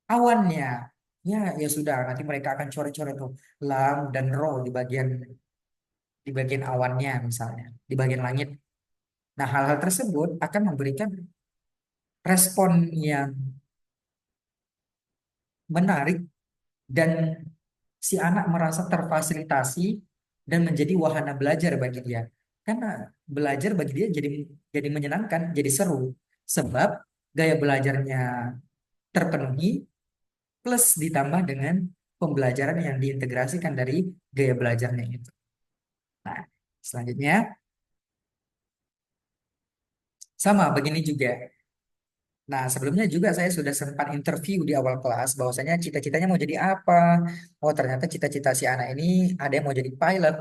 awannya. Ya sudah, nanti mereka akan coret-coret tuh lam dan ro di bagian awannya misalnya, di bagian langit. Nah, hal-hal tersebut akan memberikan respon yang menarik dan si anak merasa terfasilitasi dan menjadi wahana belajar bagi dia. Karena belajar bagi dia jadi menyenangkan, jadi seru. Sebab gaya belajarnya terpenuhi plus ditambah dengan pembelajaran yang diintegrasikan dari gaya belajarnya itu. Nah, selanjutnya sama begini juga. Nah, sebelumnya juga saya sudah sempat interview di awal kelas bahwasanya cita-citanya mau jadi apa. Oh, ternyata cita-cita si anak ini ada yang mau jadi pilot,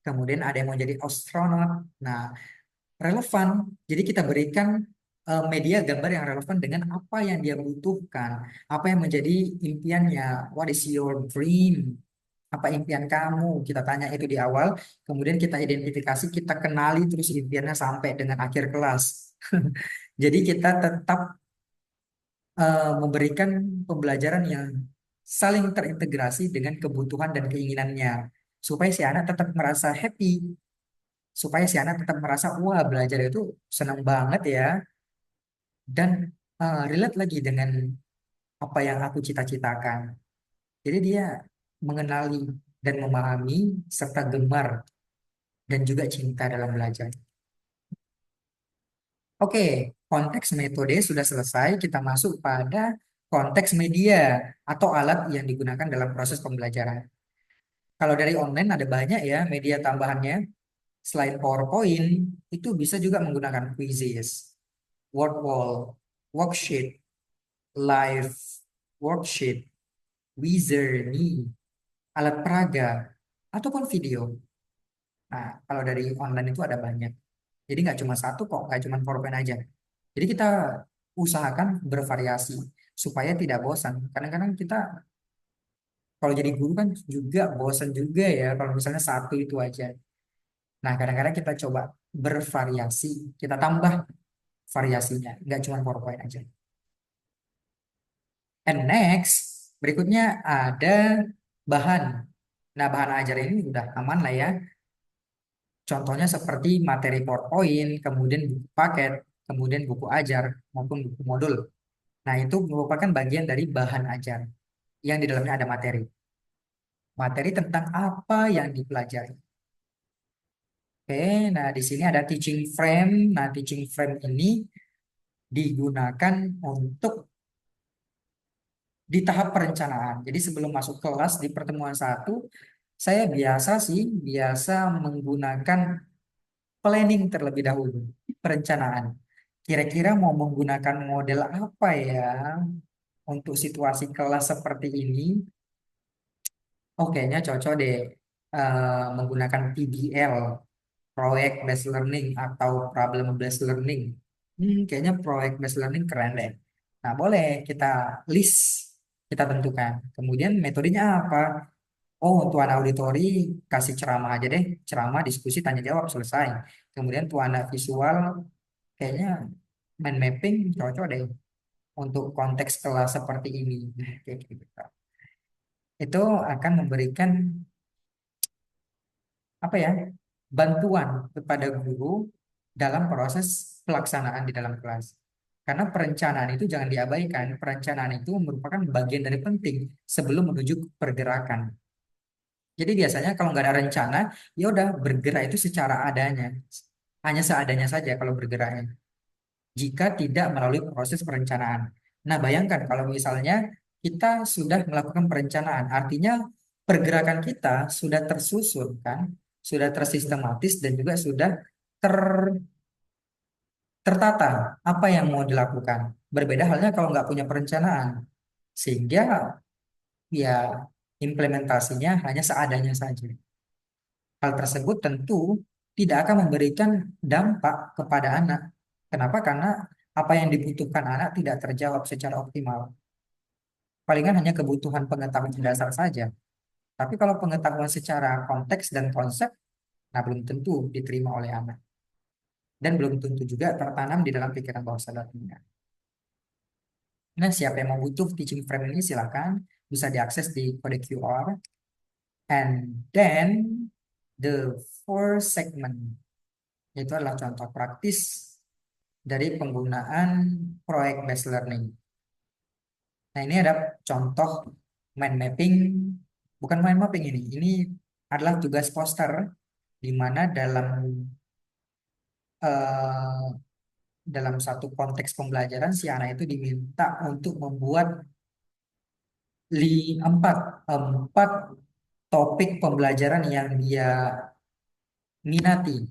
kemudian ada yang mau jadi astronot. Nah, relevan. Jadi kita berikan media gambar yang relevan dengan apa yang dia butuhkan, apa yang menjadi impiannya. What is your dream? Apa impian kamu? Kita tanya itu di awal, kemudian kita identifikasi, kita kenali terus impiannya sampai dengan akhir kelas. Jadi kita tetap memberikan pembelajaran yang saling terintegrasi dengan kebutuhan dan keinginannya supaya si anak tetap merasa happy. supaya si anak tetap merasa wah belajar itu senang banget ya dan relate lagi dengan apa yang aku cita-citakan. Jadi dia mengenali dan memahami serta gemar dan juga cinta dalam belajar. Oke, konteks metode sudah selesai. Kita masuk pada konteks media atau alat yang digunakan dalam proses pembelajaran. Kalau dari online ada banyak ya media tambahannya. Selain PowerPoint, itu bisa juga menggunakan quizzes, word wall, worksheet, live worksheet, Wizardly, alat peraga, ataupun video. Nah, kalau dari online itu ada banyak. Jadi nggak cuma satu kok, nggak cuma PowerPoint aja. Jadi kita usahakan bervariasi supaya tidak bosan. Kadang-kadang kita kalau jadi guru kan juga bosan juga ya kalau misalnya satu itu aja. Nah, kadang-kadang kita coba bervariasi, kita tambah variasinya, nggak cuma PowerPoint aja. And next, berikutnya ada bahan. Nah, bahan ajar ini udah aman lah ya. Contohnya seperti materi PowerPoint, kemudian buku paket, kemudian buku ajar, maupun buku modul. Nah, itu merupakan bagian dari bahan ajar yang di dalamnya ada materi. Materi tentang apa yang dipelajari. Oke, nah di sini ada teaching frame. Nah, teaching frame ini digunakan untuk di tahap perencanaan. Jadi sebelum masuk kelas di pertemuan satu, saya biasa menggunakan planning terlebih dahulu, perencanaan. Kira-kira mau menggunakan model apa ya untuk situasi kelas seperti ini? Oh, kayaknya cocok deh menggunakan PBL, Project Based Learning atau Problem Based Learning. Kayaknya Project Based Learning keren deh. Nah, boleh kita list, kita tentukan. Kemudian metodenya apa? Oh, tuan auditori kasih ceramah aja deh. Ceramah, diskusi, tanya jawab, selesai. Kemudian tuan visual kayaknya mind mapping cocok deh untuk konteks kelas seperti ini. Nah, kayak gitu. Itu akan memberikan apa ya? Bantuan kepada guru dalam proses pelaksanaan di dalam kelas. Karena perencanaan itu jangan diabaikan. Perencanaan itu merupakan bagian dari penting sebelum menuju pergerakan. Jadi biasanya kalau nggak ada rencana, ya udah bergerak itu secara adanya, hanya seadanya saja kalau bergeraknya. Jika tidak melalui proses perencanaan. Nah, bayangkan kalau misalnya kita sudah melakukan perencanaan, artinya pergerakan kita sudah tersusun kan, sudah tersistematis dan juga sudah ter tertata apa yang mau dilakukan. Berbeda halnya kalau nggak punya perencanaan, sehingga ya implementasinya hanya seadanya saja. Hal tersebut tentu tidak akan memberikan dampak kepada anak. Kenapa? Karena apa yang dibutuhkan anak tidak terjawab secara optimal. Palingan hanya kebutuhan pengetahuan dasar saja. Tapi kalau pengetahuan secara konteks dan konsep, nah belum tentu diterima oleh anak. Dan belum tentu juga tertanam di dalam pikiran bawah sadarnya. Nah, siapa yang mau butuh teaching frame ini silakan bisa diakses di kode QR. And then the four segment itu adalah contoh praktis dari penggunaan proyek based learning. Nah, ini ada contoh mind mapping, bukan mind mapping ini adalah tugas poster di mana eh, dalam satu konteks pembelajaran si anak itu diminta untuk membuat empat empat topik pembelajaran yang dia minati.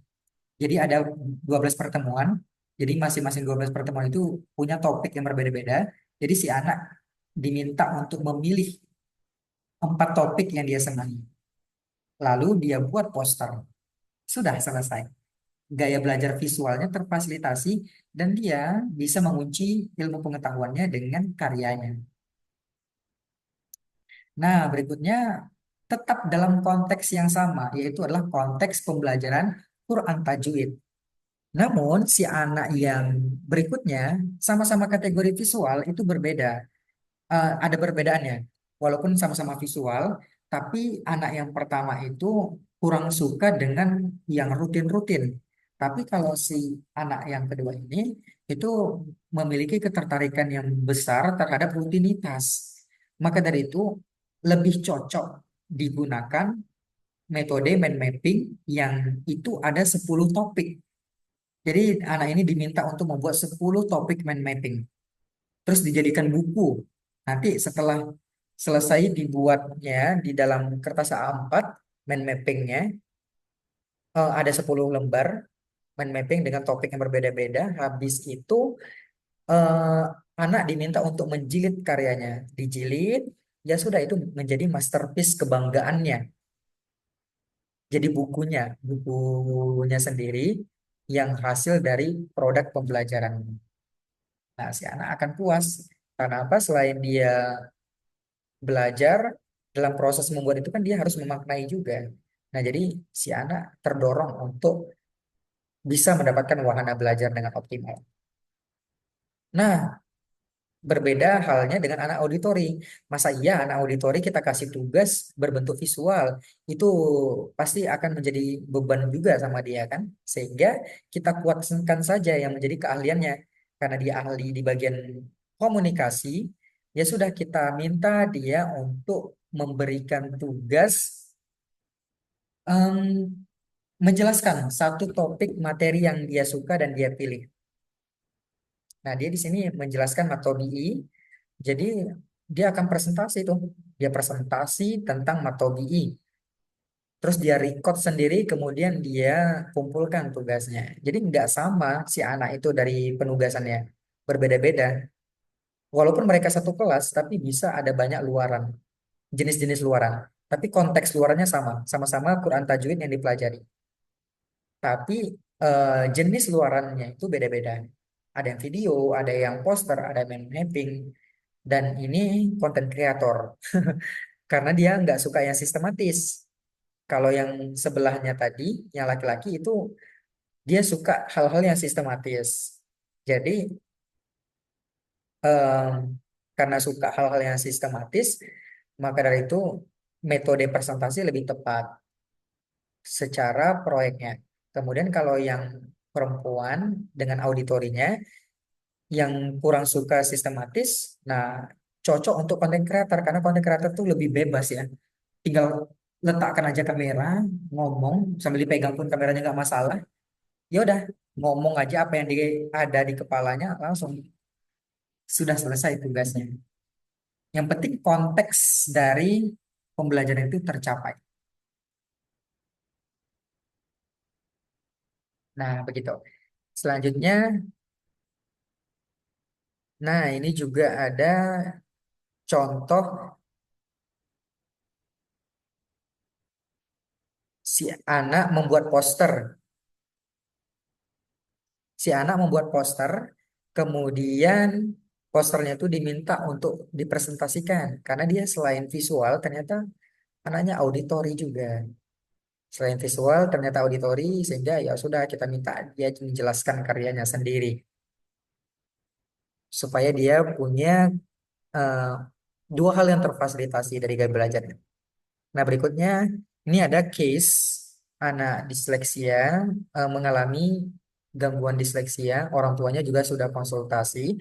Jadi ada 12 pertemuan. Jadi masing-masing 12 pertemuan itu punya topik yang berbeda-beda. Jadi si anak diminta untuk memilih empat topik yang dia senangi. Lalu dia buat poster. Sudah selesai. Gaya belajar visualnya terfasilitasi dan dia bisa mengunci ilmu pengetahuannya dengan karyanya. Nah, berikutnya tetap dalam konteks yang sama, yaitu adalah konteks pembelajaran Quran Tajwid. Namun, si anak yang berikutnya sama-sama kategori visual itu berbeda. Ada perbedaannya. Walaupun sama-sama visual, Tapi anak yang pertama itu kurang suka dengan yang rutin-rutin. Tapi kalau si anak yang kedua ini itu memiliki ketertarikan yang besar terhadap rutinitas. Maka dari itu lebih cocok digunakan metode mind mapping yang itu ada 10 topik. Jadi anak ini diminta untuk membuat 10 topik mind mapping. Terus dijadikan buku. Nanti setelah selesai dibuatnya di dalam kertas A4 mind mappingnya, ada 10 lembar mind mapping dengan topik yang berbeda-beda. Habis itu eh, anak diminta untuk menjilid karyanya. Dijilid, ya sudah itu menjadi masterpiece kebanggaannya. Jadi bukunya sendiri yang hasil dari produk pembelajaran. Nah, si anak akan puas. Karena apa? Selain dia belajar, dalam proses membuat itu kan dia harus memaknai juga. Nah, jadi si anak terdorong untuk bisa mendapatkan wahana belajar dengan optimal. Nah, berbeda halnya dengan anak auditori. Masa iya anak auditori kita kasih tugas berbentuk visual? Itu pasti akan menjadi beban juga sama dia kan? Sehingga kita kuatkan saja yang menjadi keahliannya. Karena dia ahli di bagian komunikasi, ya sudah kita minta dia untuk memberikan tugas em, menjelaskan satu topik materi yang dia suka dan dia pilih. Nah, dia di sini menjelaskan matodi I. Jadi dia akan presentasi itu. Dia presentasi tentang matodi I. Terus dia record sendiri, kemudian dia kumpulkan tugasnya. Jadi nggak sama si anak itu dari penugasannya. Berbeda-beda. Walaupun mereka satu kelas, tapi bisa ada banyak luaran. Jenis-jenis luaran. Tapi konteks luarannya sama. Sama-sama Quran Tajwid yang dipelajari. Tapi jenis luarannya itu beda-beda. Ada yang video, ada yang poster, ada yang mapping, dan ini konten kreator karena dia nggak suka yang sistematis. Kalau yang sebelahnya tadi, yang laki-laki itu dia suka hal-hal yang sistematis. Jadi em, karena suka hal-hal yang sistematis, maka dari itu metode presentasi lebih tepat secara proyeknya. Kemudian kalau yang perempuan dengan auditorinya yang kurang suka sistematis, nah cocok untuk konten kreator karena konten kreator tuh lebih bebas ya. Tinggal letakkan aja kamera, ngomong sambil dipegang pun kameranya nggak masalah. Ya udah, ngomong aja apa yang ada di kepalanya langsung sudah selesai tugasnya. Yang penting konteks dari pembelajaran itu tercapai. Nah, begitu. Selanjutnya, nah ini juga ada contoh si anak membuat poster. Si anak membuat poster, kemudian posternya itu diminta untuk dipresentasikan karena dia selain visual ternyata anaknya auditori juga. Selain visual ternyata auditori sehingga ya sudah kita minta dia menjelaskan karyanya sendiri supaya dia punya eh, dua hal yang terfasilitasi dari gaya belajarnya. Nah, berikutnya ini ada case anak disleksia mengalami gangguan disleksia, orang tuanya juga sudah konsultasi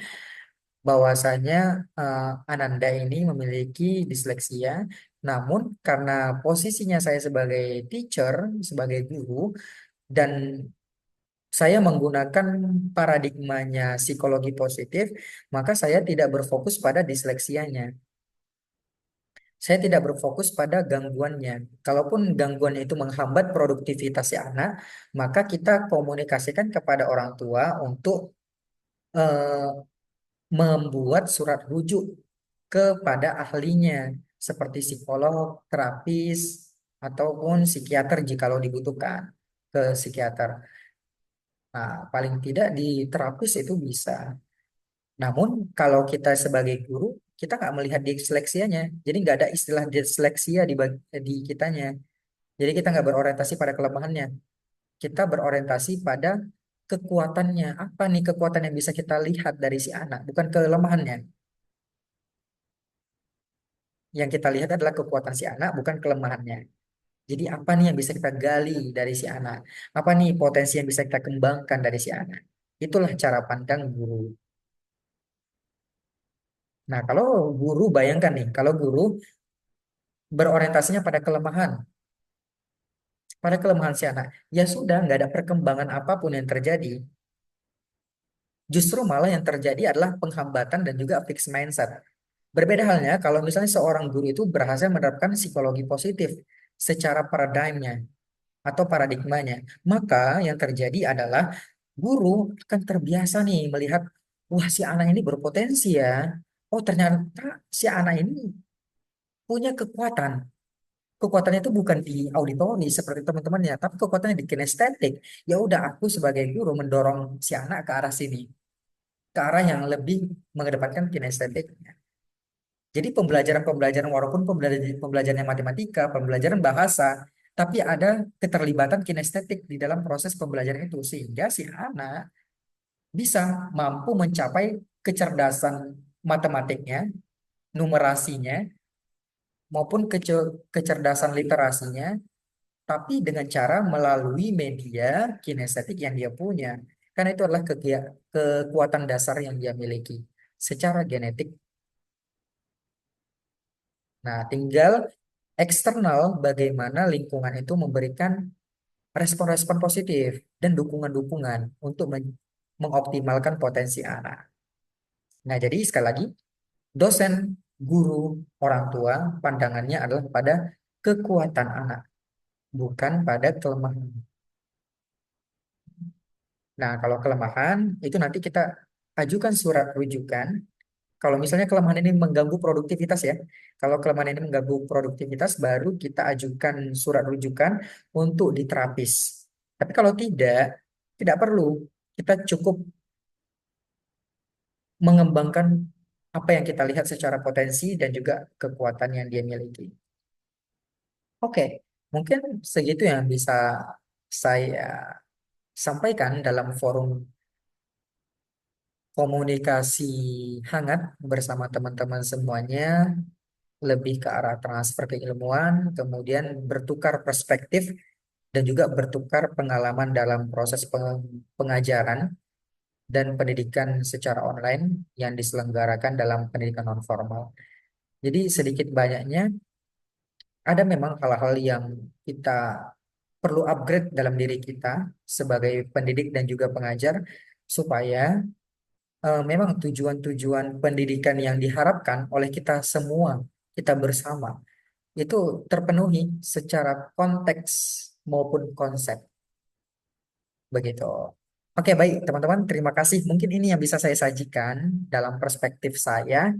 bahwasanya Ananda ini memiliki disleksia, namun karena posisinya saya sebagai teacher, sebagai guru, dan saya menggunakan paradigmanya psikologi positif, maka saya tidak berfokus pada disleksianya. Saya tidak berfokus pada gangguannya. Kalaupun gangguannya itu menghambat produktivitas si anak, maka kita komunikasikan kepada orang tua untuk eh, membuat surat rujuk kepada ahlinya, seperti psikolog, terapis, ataupun psikiater jikalau dibutuhkan ke psikiater. Nah, paling tidak di terapis itu bisa. Namun kalau kita sebagai guru, kita nggak melihat disleksianya. Jadi nggak ada istilah disleksia di kitanya. Jadi kita nggak berorientasi pada kelemahannya. Kita berorientasi pada kekuatannya. Apa nih kekuatan yang bisa kita lihat dari si anak, bukan kelemahannya. Yang kita lihat adalah kekuatan si anak, bukan kelemahannya. Jadi apa nih yang bisa kita gali dari si anak? Apa nih potensi yang bisa kita kembangkan dari si anak? Itulah cara pandang guru. Nah, kalau guru bayangkan nih, kalau guru berorientasinya pada kelemahan si anak, ya sudah nggak ada perkembangan apapun yang terjadi. Justru malah yang terjadi adalah penghambatan dan juga fixed mindset. Berbeda halnya kalau misalnya seorang guru itu berhasil menerapkan psikologi positif secara paradigmnya atau paradigmanya, maka yang terjadi adalah guru akan terbiasa nih melihat, wah si anak ini berpotensi ya. Oh ternyata si anak ini punya kekuatan. Kekuatannya itu bukan di auditori seperti teman-temannya, tapi kekuatannya di kinestetik. Ya udah aku sebagai guru mendorong si anak ke arah sini, ke arah yang lebih mengedepankan kinestetik. Jadi pembelajaran-pembelajaran walaupun pembelajaran matematika, pembelajaran bahasa, tapi ada keterlibatan kinestetik di dalam proses pembelajaran itu sehingga si anak bisa mampu mencapai kecerdasan matematiknya, numerasinya, maupun kecerdasan literasinya, tapi dengan cara melalui media kinestetik yang dia punya. Karena itu adalah kekuatan dasar yang dia miliki secara genetik. Nah, tinggal eksternal bagaimana lingkungan itu memberikan respon-respon positif dan dukungan-dukungan untuk mengoptimalkan potensi anak. Nah, jadi sekali lagi, dosen, guru, orang tua, pandangannya adalah pada kekuatan anak, bukan pada kelemahan. Nah, kalau kelemahan, itu nanti kita ajukan surat rujukan. Kalau misalnya kelemahan ini mengganggu produktivitas ya, kalau kelemahan ini mengganggu produktivitas, baru kita ajukan surat rujukan untuk diterapis. Tapi kalau tidak perlu. Kita cukup mengembangkan apa yang kita lihat secara potensi dan juga kekuatan yang dia miliki. Oke, mungkin segitu yang bisa saya sampaikan dalam forum komunikasi hangat bersama teman-teman semuanya, lebih ke arah transfer keilmuan, kemudian bertukar perspektif dan juga bertukar pengalaman dalam proses pengajaran dan pendidikan secara online yang diselenggarakan dalam pendidikan non formal. Jadi sedikit banyaknya ada memang hal-hal yang kita perlu upgrade dalam diri kita sebagai pendidik dan juga pengajar supaya memang tujuan-tujuan pendidikan yang diharapkan oleh kita semua, kita bersama, itu terpenuhi secara konteks maupun konsep. Begitu. Oke, baik teman-teman, terima kasih. Mungkin ini yang bisa saya sajikan dalam perspektif saya,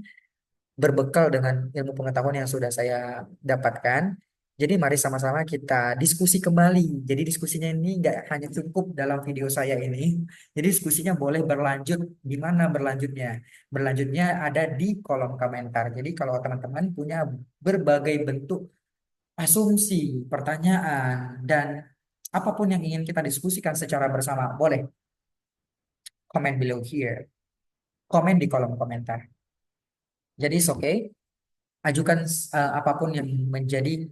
berbekal dengan ilmu pengetahuan yang sudah saya dapatkan. Jadi mari sama-sama kita diskusi kembali. Jadi diskusinya ini nggak hanya cukup dalam video saya ini. Jadi diskusinya boleh berlanjut. Di mana berlanjutnya? Berlanjutnya ada di kolom komentar. Jadi kalau teman-teman punya berbagai bentuk asumsi, pertanyaan, dan apapun yang ingin kita diskusikan secara bersama, boleh comment below here. Komen di kolom komentar. Jadi it's okay. Ajukan apapun yang menjadi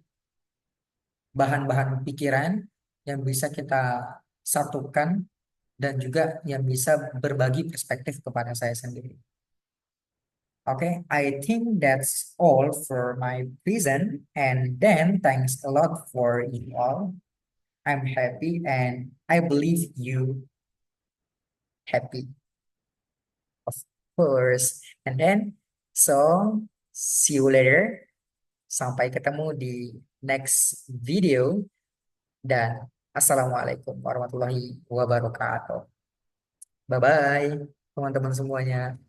bahan-bahan pikiran yang bisa kita satukan dan juga yang bisa berbagi perspektif kepada saya sendiri. Okay, I think that's all for my present. And then thanks a lot for you all. I'm happy and I believe you happy, of course. And then, so see you later. Sampai ketemu di next video dan assalamualaikum warahmatullahi wabarakatuh. Bye bye teman-teman semuanya.